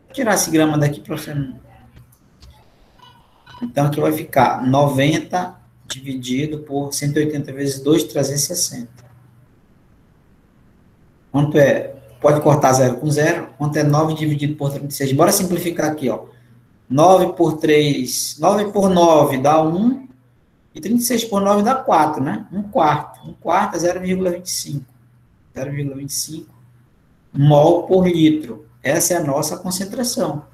Vou tirar esse grama daqui para você não... Então, aqui vai ficar 90 dividido por 180 vezes 2, 360. Quanto é? Pode cortar 0 com 0. Quanto é 9 dividido por 36? Bora simplificar aqui, ó. 9 por 3, 9 por 9 dá 1, e 36 por 9 dá 4, né? 1 quarto. 1 quarto é 0,25. 0,25 mol por litro. Essa é a nossa concentração.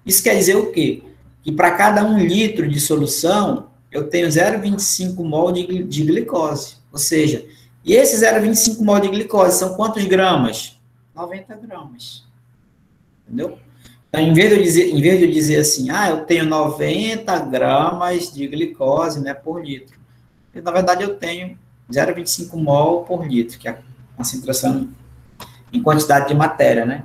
Isso quer dizer o quê? Que para cada 1 litro de solução, eu tenho 0,25 mol de glicose. Ou seja, e esse 0,25 mol de glicose são quantos gramas? 90 gramas. Entendeu? Então, em vez de eu dizer assim, eu tenho 90 gramas de glicose, né, por litro. Na verdade, eu tenho 0,25 mol por litro, que é a concentração em quantidade de matéria, né?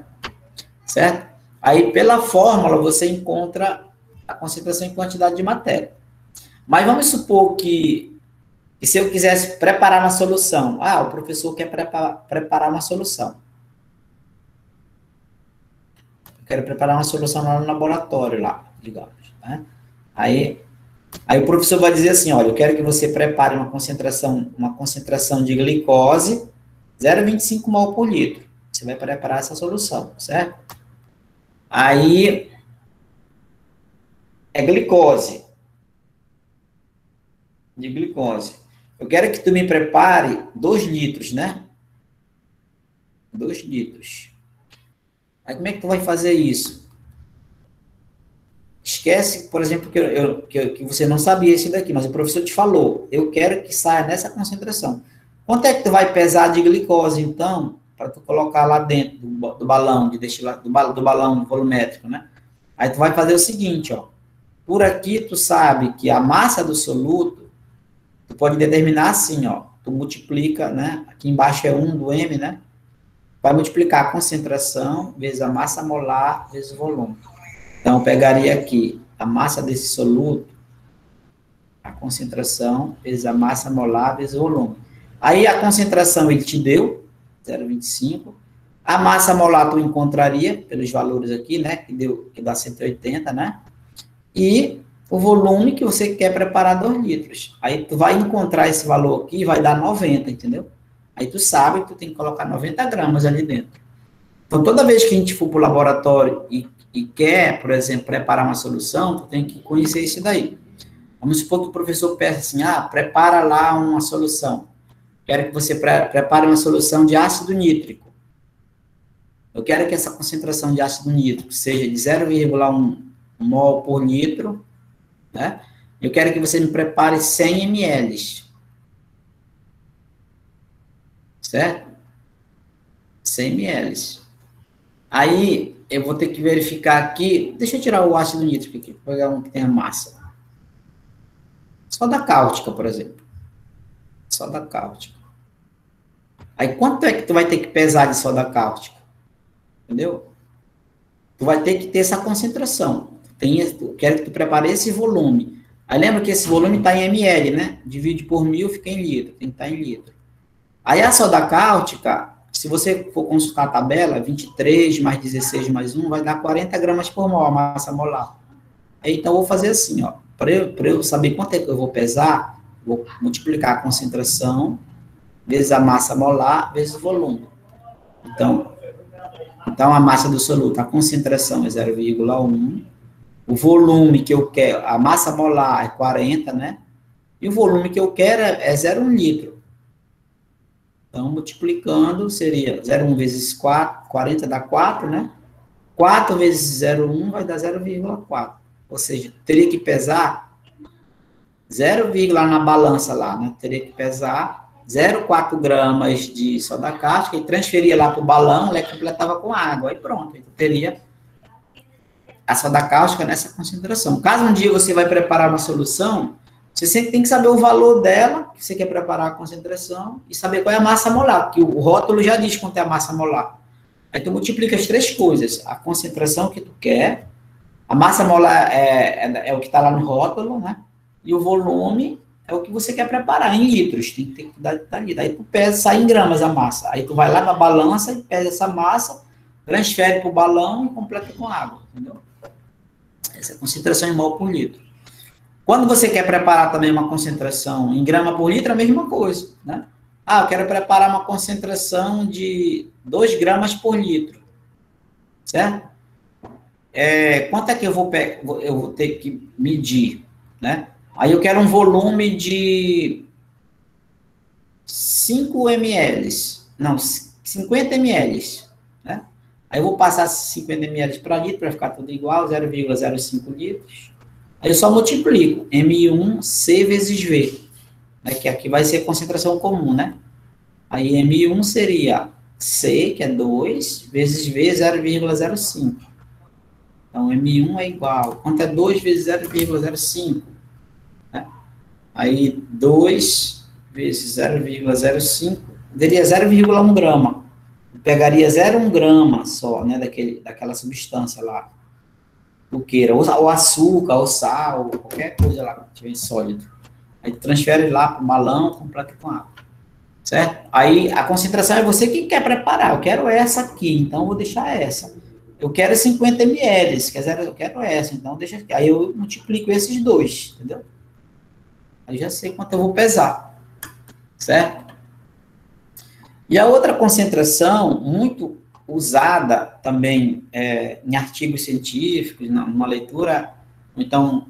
Certo? Aí, pela fórmula, você encontra a concentração em quantidade de matéria. Mas vamos supor que se eu quisesse preparar uma solução, o professor quer preparar uma solução. Eu quero preparar uma solução lá no laboratório, lá, digamos. Né? Aí o professor vai dizer assim, olha, eu quero que você prepare uma concentração de glicose 0,25 mol por litro. Você vai preparar essa solução, certo? Aí é glicose. De glicose. Eu quero que tu me prepare 2 litros, né? 2 litros. Aí como é que tu vai fazer isso? Esquece, por exemplo, que você não sabia isso daqui, mas o professor te falou. Eu quero que saia nessa concentração. Quanto é que tu vai pesar de glicose, então, para tu colocar lá dentro do balão, do balão volumétrico, né? Aí tu vai fazer o seguinte, ó. Por aqui tu sabe que a massa do soluto, tu pode determinar assim, ó. Tu multiplica, né? Aqui embaixo é 1 do M, né? Vai multiplicar a concentração vezes a massa molar vezes o volume. Então, eu pegaria aqui a massa desse soluto, a concentração vezes a massa molar vezes o volume. Aí, a concentração ele te deu, 0,25. A massa molar tu encontraria, pelos valores aqui, né? Que dá 180, né? E o volume que você quer preparar 2 litros. Aí, tu vai encontrar esse valor aqui e vai dar 90, entendeu? Aí tu sabe que tu tem que colocar 90 gramas ali dentro. Então, toda vez que a gente for para o laboratório e quer, por exemplo, preparar uma solução, tu tem que conhecer isso daí. Vamos supor que o professor peça assim, prepara lá uma solução. Quero que você prepare uma solução de ácido nítrico. Eu quero que essa concentração de ácido nítrico seja de 0,1 mol por litro, né? Eu quero que você me prepare 100 ml. Certo? 100 ml. Aí, eu vou ter que verificar aqui, deixa eu tirar o ácido nítrico aqui, vou pegar um que tenha massa. Soda cáustica, por exemplo. Soda cáustica. Aí, quanto é que tu vai ter que pesar de soda cáustica? Entendeu? Tu vai ter que ter essa concentração. Eu quero que tu prepare esse volume. Aí, lembra que esse volume está em ml, né? Divide por 1000, fica em litro. Tem que estar em litro. Aí a soda cáustica, se você for consultar a tabela, 23 mais 16 mais 1 vai dar 40 gramas por mol, a massa molar. Então, eu vou fazer assim, ó, para eu saber quanto é que eu vou pesar, vou multiplicar a concentração vezes a massa molar vezes o volume. Então a massa do soluto, a concentração é 0,1, o volume que eu quero, a massa molar é 40, né? E o volume que eu quero é 0,1 litro. Então, multiplicando, seria 0,1 vezes 4, 40 dá 4, né? 4 vezes 0,1 vai dar 0,4. Ou seja, teria que pesar 0, na balança lá, né? Teria que pesar 0,4 gramas de soda cáustica e transferia lá para o balão, ela completava com água. Aí pronto, então teria a soda cáustica nessa concentração. Caso um dia você vai preparar uma solução, você sempre tem que saber o valor dela, que você quer preparar a concentração, e saber qual é a massa molar, porque o rótulo já diz quanto é a massa molar. Aí tu multiplica as três coisas, a concentração que tu quer, a massa molar é o que está lá no rótulo, né? E o volume é o que você quer preparar em litros, tem que ter cuidado de ali. Daí tu pesa, sai em gramas a massa. Aí tu vai lá na balança e pesa essa massa, transfere para o balão e completa com água, entendeu? Essa é a concentração em mol por litro. Quando você quer preparar também uma concentração em grama por litro, é a mesma coisa, né? Ah, eu quero preparar uma concentração de 2 gramas por litro, certo? Quanto é que eu vou ter que medir, né? Aí eu quero um volume de 5 ml, não, 50 ml, né? Aí eu vou passar 50 ml para litro, para ficar tudo igual, 0,05 litros. Aí eu só multiplico, M1C vezes V, né, que aqui vai ser concentração comum, né? Aí M1 seria C, que é 2, vezes V, 0,05. Então, M1 é igual, quanto é 2 vezes 0,05? Né? Aí, 2 vezes 0,05, daria 0,1 grama. Eu pegaria 0,1 grama só, né, daquela substância lá. O queira, ou açúcar, ou sal, ou qualquer coisa lá que tiver sólido. Aí transfere lá para o balão, completa com água. Certo? Aí a concentração é você que quer preparar. Eu quero essa aqui, então eu vou deixar essa. Eu quero 50 ml, eu quero essa, então deixa aqui. Aí eu multiplico esses dois, entendeu? Aí já sei quanto eu vou pesar. Certo? E a outra concentração, muito usada também em artigos científicos, numa leitura, então,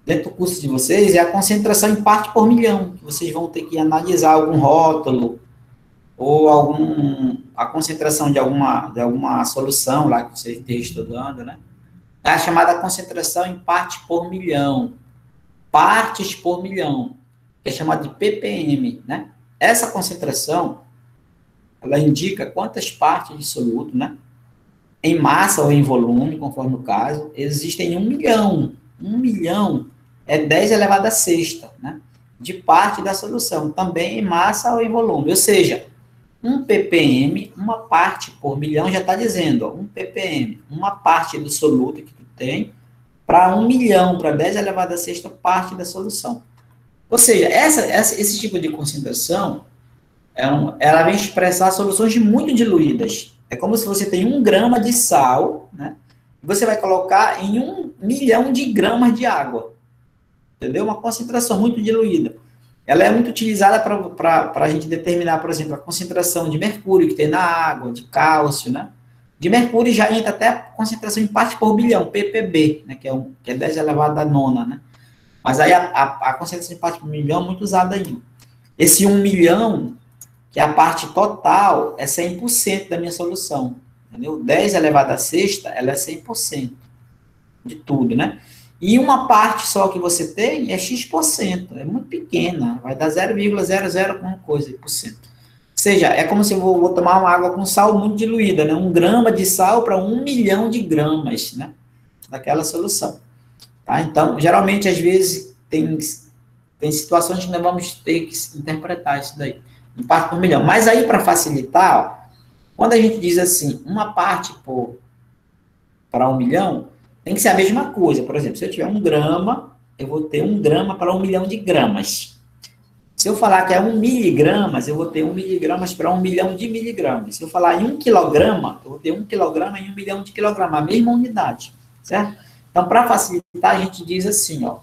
dentro do curso de vocês, é a concentração em parte por milhão, que vocês vão ter que analisar algum rótulo, ou a concentração de alguma solução lá que vocês estejam estudando, né? É a chamada concentração em parte por milhão, partes por milhão, que é chamada de ppm, né? Essa concentração, ela indica quantas partes de soluto, né? Em massa ou em volume, conforme o caso, existem 1 milhão. 1 milhão é 10 elevado a sexta, né? De parte da solução, também em massa ou em volume. Ou seja, 1 ppm, uma parte por milhão, já está dizendo, ó, 1 ppm, uma parte do soluto que tu tem, para 1 milhão, para 10 elevado a sexta parte da solução. Ou seja, esse tipo de concentração, ela vem expressar soluções muito diluídas. É como se você tem 1 grama de sal, né? Você vai colocar em 1 milhão de gramas de água. Entendeu? Uma concentração muito diluída. Ela é muito utilizada para a gente determinar, por exemplo, a concentração de mercúrio que tem na água, de cálcio, né? De mercúrio já entra até a concentração em parte por bilhão, ppb, né? Que é 10 elevado a nona, né? Mas aí a concentração em parte por milhão é muito usada aí. Esse 1 milhão, que é a parte total, é 100% da minha solução, entendeu? 10 elevado a sexta, ela é 100% de tudo, né? E uma parte só que você tem é X%, é muito pequena, vai dar 0,00 alguma coisa por cento. Ou seja, é como se eu vou tomar uma água com sal muito diluída, né? 1 grama de sal para 1 milhão de gramas, né? Daquela solução. Tá? Então, geralmente, às vezes, tem situações que nós vamos ter que interpretar isso daí, em parte por milhão. Mas aí, para facilitar, ó, quando a gente diz assim, uma parte para 1 milhão, tem que ser a mesma coisa. Por exemplo, se eu tiver 1 grama, eu vou ter 1 grama para 1 milhão de gramas. Se eu falar que é 1 miligramas, eu vou ter 1 miligramas para 1 milhão de miligramas. Se eu falar em 1 quilograma, eu vou ter 1 quilograma em 1 milhão de quilogramas, a mesma unidade, certo? Então, para facilitar, a gente diz assim, ó,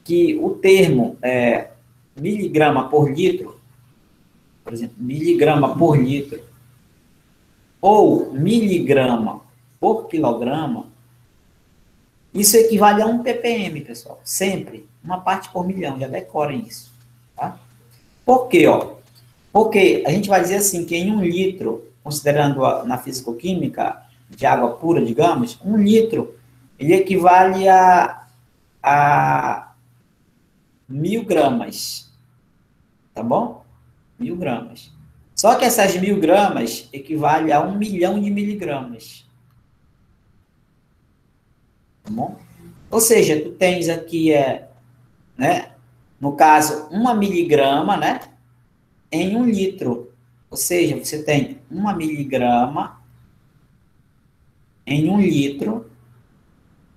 que o termo miligrama por litro, por exemplo, miligrama por litro, ou miligrama por quilograma, isso equivale a 1 ppm, pessoal. Sempre. Uma parte por milhão. Já decorem isso. Tá? Por quê? Ó? Porque a gente vai dizer assim, que em 1 litro, considerando na fisicoquímica de água pura, digamos, 1 litro, ele equivale a 1000 gramas. Tá bom? 1000 gramas. Só que essas 1000 gramas equivale a 1 milhão de miligramas. Tá bom? Ou seja, tu tens aqui, né, no caso, 1 miligrama, né, em 1 litro. Ou seja, você tem 1 miligrama em 1 litro,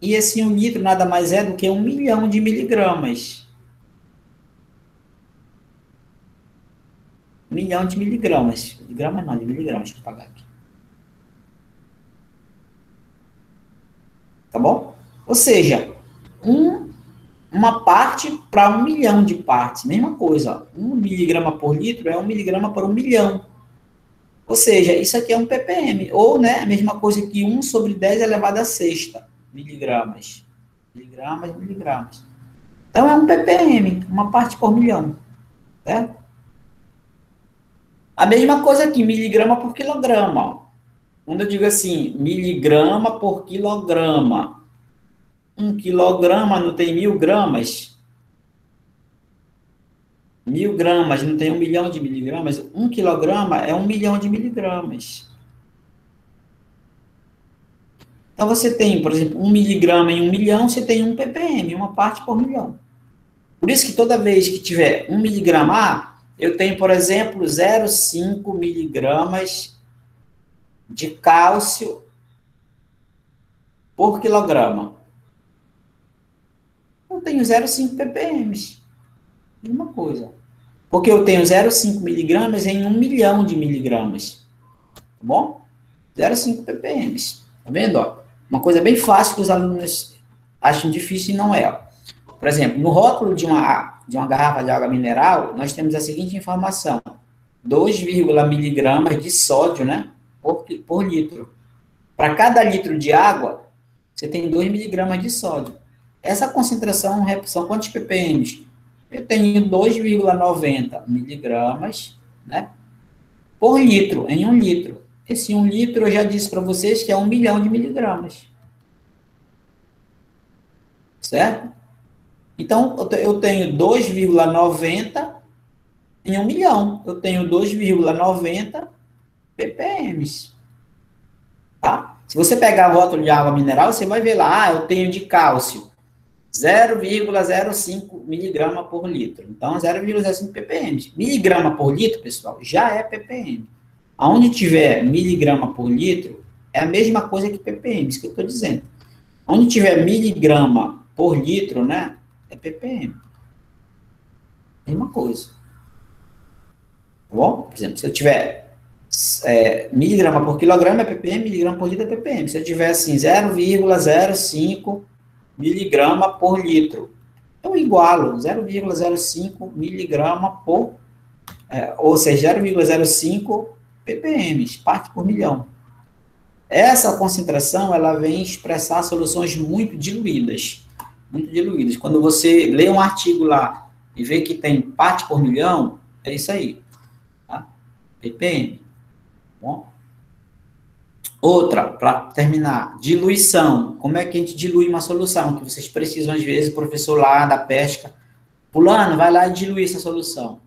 e esse 1 litro nada mais é do que 1 milhão de miligramas. 1 milhão de miligramas. De gramas não, de miligramas, deixa eu pagar aqui. Tá bom? Ou seja, uma parte para 1 milhão de partes. Mesma coisa, 1 miligrama por litro é 1 miligrama por 1 milhão. Ou seja, isso aqui é 1 ppm. Ou, né, a mesma coisa que 1 sobre 10 elevado a sexta miligramas. Miligramas, miligramas. Então, é 1 ppm, uma parte por milhão. Certo? A mesma coisa aqui, miligrama por quilograma. Ó. Quando eu digo assim, miligrama por quilograma. 1 quilograma não tem 1000 gramas? 1000 gramas não tem 1 milhão de miligramas? 1 quilograma é 1 milhão de miligramas. Então, você tem, por exemplo, 1 miligrama em 1 milhão, você tem 1 ppm, uma parte por milhão. Por isso que toda vez que tiver 1 miligrama, eu tenho, por exemplo, 0,5 miligramas de cálcio por quilograma. Eu tenho 0,5 ppm. Mesma coisa. Porque eu tenho 0,5 miligramas em 1 milhão de miligramas. Tá bom? 0,5 ppm. Tá vendo? Ó? Uma coisa bem fácil que os alunos acham difícil e não é. Ó. Por exemplo, no rótulo de uma garrafa de água mineral, nós temos a seguinte informação. 2, miligramas de sódio, né? Por litro. Para cada litro de água, você tem 2 miligramas de sódio. Essa concentração são quantos ppm? Eu tenho 2,90 miligramas, né, por litro, em 1 litro. Esse 1 litro, eu já disse para vocês que é 1 milhão de miligramas. Certo? Então, eu tenho 2,90 em 1 milhão. Eu tenho 2,90 ppm. Tá? Se você pegar o rótulo de água mineral, você vai ver lá, eu tenho de cálcio 0,05 miligrama por litro. Então, 0,05 ppm. Miligrama por litro, pessoal, já é ppm. Aonde tiver miligrama por litro, é a mesma coisa que ppm, isso que eu estou dizendo. Onde tiver miligrama por litro, né, é ppm. Mesma coisa. Tá bom? Por exemplo, se eu tiver miligrama por quilograma é ppm, miligrama por litro é ppm. Se eu tiver assim, 0,05 miligrama por litro, eu igualo 0,05 miligrama por, ou seja, 0,05 ppm, parte por milhão. Essa concentração, ela vem expressar soluções muito diluídas. Muito diluídas. Quando você lê um artigo lá e vê que tem parte por milhão, é isso aí. Tá? ppm. Bom? Outra, para terminar, diluição. Como é que a gente dilui uma solução? Que vocês precisam, às vezes, o professor lá da pesca, fulano, vai lá e dilui essa solução.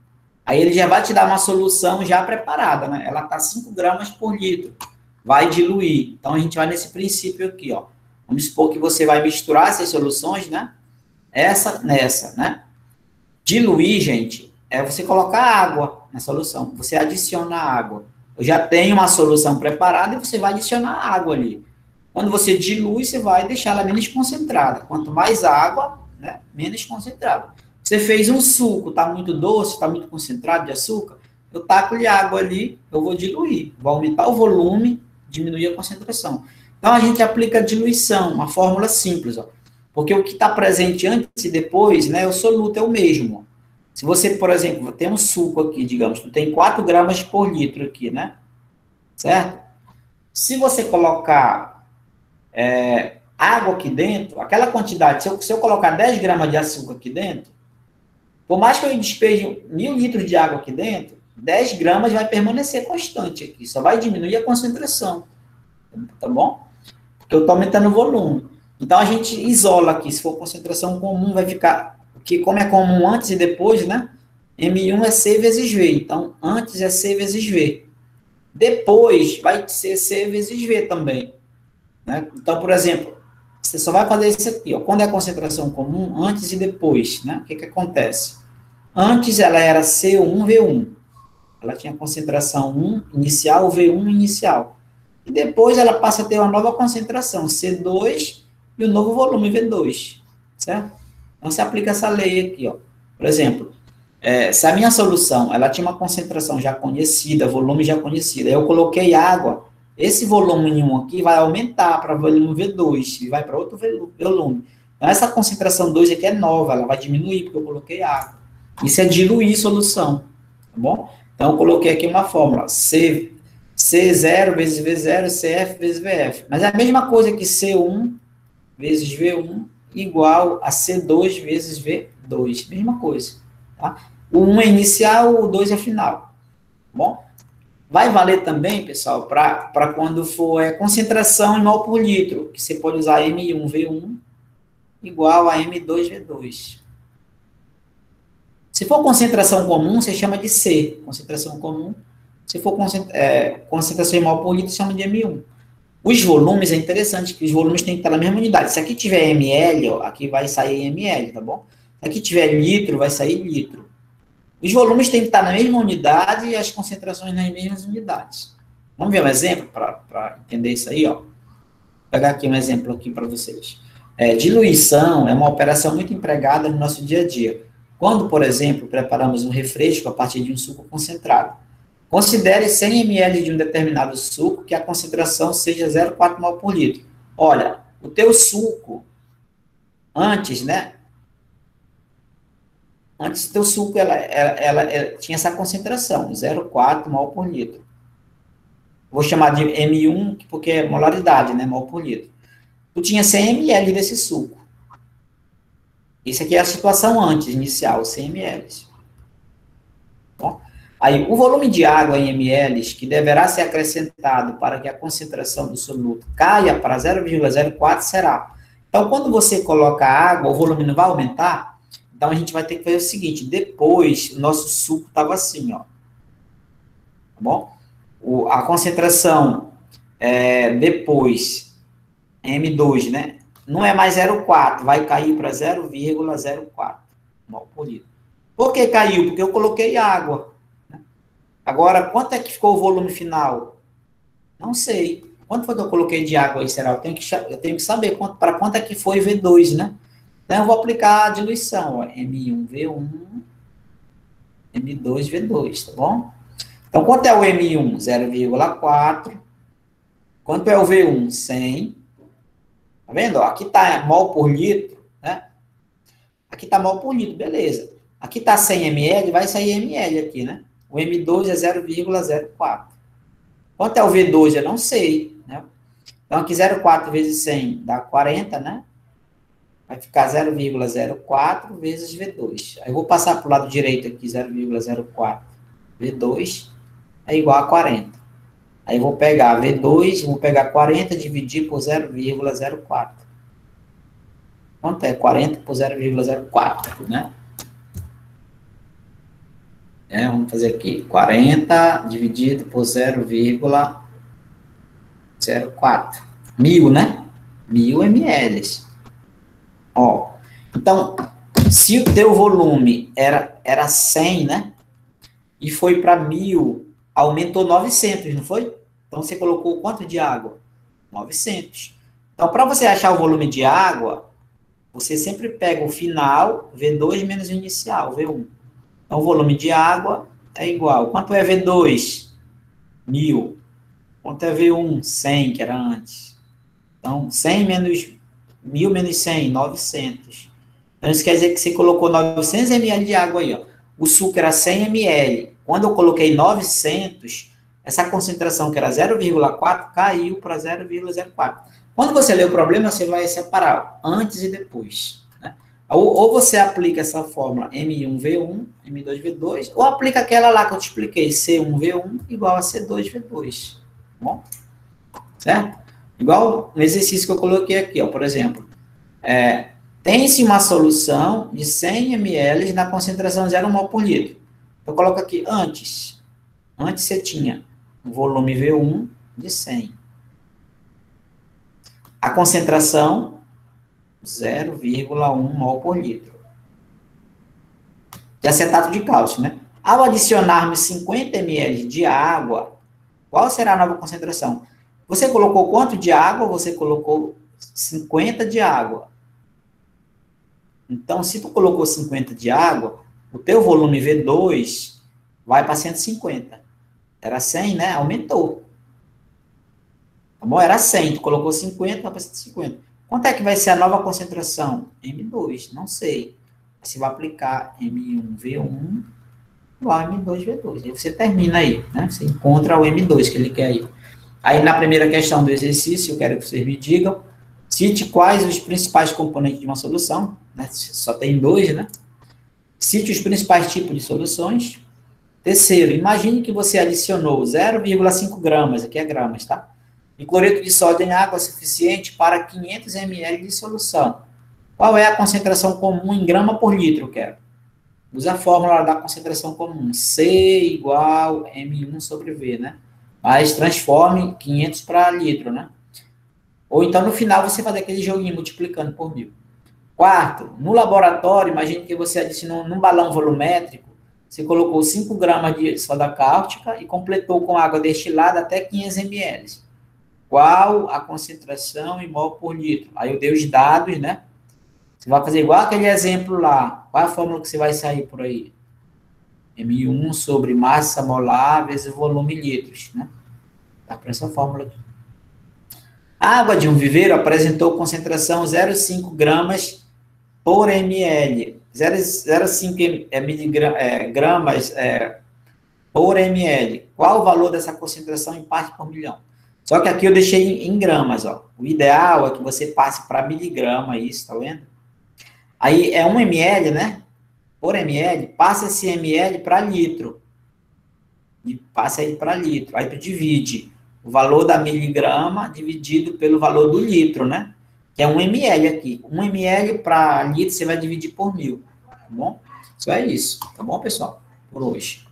Aí ele já vai te dar uma solução já preparada, né? Ela está 5 gramas por litro. Vai diluir. Então, a gente vai nesse princípio aqui, ó. Vamos supor que você vai misturar essas soluções, né? Essa nessa, né? Diluir, gente, é você colocar água na solução. Você adiciona água. Eu já tenho uma solução preparada e você vai adicionar água ali. Quando você dilui, você vai deixar ela menos concentrada. Quanto mais água, né, menos concentrada. Você fez um suco, está muito doce, está muito concentrado de açúcar, eu taco-lhe água ali, eu vou diluir. Vou aumentar o volume, diminuir a concentração. Então, a gente aplica a diluição, uma fórmula simples, ó. Porque o que está presente antes e depois, né, o soluto é o mesmo. Se você, por exemplo, tem um suco aqui, digamos, tu tem 4 gramas por litro aqui, né? Certo? Se você colocar água aqui dentro, aquela quantidade, se eu colocar 10 gramas de açúcar aqui dentro, por mais que eu despeje 1.000 litros de água aqui dentro, 10 gramas vai permanecer constante aqui, só vai diminuir a concentração, tá bom? Porque eu estou aumentando o volume. Então, a gente isola aqui, se for concentração comum, vai ficar, que como é comum antes e depois, né? M1 é C vezes V, então, antes é C vezes V. Depois, vai ser C vezes V também, né? Então, por exemplo, você só vai fazer isso aqui, ó. Quando é concentração comum, antes e depois, né? O que acontece? Antes ela era C1V1. Ela tinha concentração 1 inicial, V1 inicial. E depois ela passa a ter uma nova concentração, C2, e o novo volume V2, certo? Então, você aplica essa lei aqui, ó. Por exemplo, se a minha solução, ela tinha uma concentração já conhecida, volume já conhecido, aí eu coloquei água, esse volume 1 aqui vai aumentar para volume V2, e vai para outro volume. Então, essa concentração 2 aqui é nova, ela vai diminuir, porque eu coloquei água. Isso é diluir solução, tá bom? Então, eu coloquei aqui uma fórmula, C0 vezes V0, CF vezes VF. Mas é a mesma coisa que C1 vezes V1 igual a C2 vezes V2. Mesma coisa, tá? O 1 é inicial, o 2 é final, tá bom? Vai valer também, pessoal, para quando for concentração em mol por litro, que você pode usar M1V1 igual a M2V2. Se for concentração comum, você chama de C, concentração comum. Se for concentração em mol por litro, chama de M1. Os volumes, é interessante que os volumes têm que estar na mesma unidade. Se aqui tiver ml, ó, aqui vai sair ml, tá bom? Se aqui tiver litro, vai sair litro. Os volumes têm que estar na mesma unidade e as concentrações nas mesmas unidades. Vamos ver um exemplo para entender isso aí, ó. Vou pegar aqui um exemplo aqui para vocês. Diluição é uma operação muito empregada no nosso dia a dia. Quando, por exemplo, preparamos um refresco a partir de um suco concentrado. Considere 100 ml de um determinado suco que a concentração seja 0,4 mol por litro. Olha, o teu suco, antes, né? Antes do teu suco, ela tinha essa concentração, 0,4 mol por litro. Vou chamar de M1, porque é molaridade, né? Mol por litro. Tu tinha 100 ml desse suco. Isso aqui é a situação antes, inicial, 100 ml. Bom, aí, o volume de água em ml que deverá ser acrescentado para que a concentração do soluto caia para 0,04 será. Então, quando você coloca água, o volume não vai aumentar. Então, a gente vai ter que fazer o seguinte, depois, o nosso suco estava assim, ó. Tá bom? A concentração depois, M2, né? Não é mais 0,4, vai cair para 0,04 mol por litro. Por que caiu? Porque eu coloquei água. Né? Agora, quanto é que ficou o volume final? Não sei. Quanto foi que eu coloquei de água aí, será? Eu tenho que saber para quanto é que foi V2, né? Então, eu vou aplicar a diluição, ó, M1V1, M2V2, tá bom? Então, quanto é o M1? 0,4. Quanto é o V1? 100. Tá vendo? Ó, aqui está mol por litro, né? Aqui está mol por litro, beleza. Aqui está 100 ml, vai sair ml aqui, né? O M2 é 0,04. Quanto é o V2? Eu não sei, né? Então, aqui 0,4 vezes 100 dá 40, né? Vai ficar 0,04 vezes V2. Aí eu vou passar para o lado direito aqui, 0,04 V2 é igual a 40. Aí eu vou pegar V2, vou pegar 40 e dividir por 0,04. Quanto é? 40 por 0,04, né? Vamos fazer aqui. 40 dividido por 0,04. 1.000, né? 1.000 ml. Ó, então, se o teu volume era 100, né? E foi para 1.000, aumentou 900, não foi? Então, você colocou quanto de água? 900. Então, para você achar o volume de água, você sempre pega o final, V2 menos o inicial, V1. Então, o volume de água é igual. Quanto é V2? 1.000. Quanto é V1? 100, que era antes. Então, 100 menos 1.000 menos 100, 900. Então, isso quer dizer que você colocou 900 ml de água aí, ó. O suco era 100 ml. Quando eu coloquei 900, essa concentração, que era 0,4, caiu para 0,04. Quando você lê o problema, você vai separar antes e depois. Né? Ou você aplica essa fórmula M1V1, M2V2, ou aplica aquela lá que eu te expliquei, C1V1 igual a C2V2. Tá bom? Certo? Igual no exercício que eu coloquei aqui, ó, por exemplo. Tem-se uma solução de 100 ml na concentração 0 mol por litro. Eu coloco aqui antes. Antes você tinha o volume V1 de 100. A concentração 0,1 mol por litro. De acetato de cálcio, né? Ao adicionarmos 50 ml de água, qual será a nova concentração? Você colocou quanto de água? Você colocou 50 de água. Então, se tu colocou 50 de água, o teu volume V2 vai para 150. Era 100, né? Aumentou. Tá bom? Era 100, tu colocou 50, vai para 150. Quanto é que vai ser a nova concentração? M2, não sei. Você vai aplicar M1V1 igual a M2V2. Aí você termina aí, né? Você encontra o M2 que ele quer aí. Aí, na primeira questão do exercício, eu quero que vocês me digam, cite quais os principais componentes de uma solução, né? Só tem 2, né? Cite os principais tipos de soluções. Terceiro, imagine que você adicionou 0,5 gramas, aqui é gramas, tá? De cloreto de sódio em água suficiente para 500 ml de solução. Qual é a concentração comum em grama por litro, quero? Usa a fórmula da concentração comum, C igual M1 sobre V, né? Mas transforme 500 para litro, né? Ou então, no final, você faz aquele joguinho multiplicando por 1.000. Quarto, no laboratório, imagine que você adicionou num balão volumétrico, você colocou 5 gramas de soda cáustica e completou com água destilada até 500 ml. Qual a concentração em mol por litro? Aí eu dei os dados, né? Você vai fazer igual aquele exemplo lá. Qual é a fórmula que você vai sair por aí? M1 sobre massa molar vezes volume em litros, né? Tá por essa fórmula aqui. A água de um viveiro apresentou concentração 0,5 gramas por ml. 0,5 gramas por ml. Qual o valor dessa concentração em parte por milhão? Só que aqui eu deixei em gramas, ó. O ideal é que você passe para miligrama, isso, tá vendo? Aí é 1 ml, né? Por ml, passa esse ml para litro. E passa aí para litro. Aí tu divide o valor da miligrama dividido pelo valor do litro, né? Que é 1 ml aqui. 1 ml para litro você vai dividir por 1.000. Tá bom? Isso é isso. Tá bom, pessoal? Por hoje.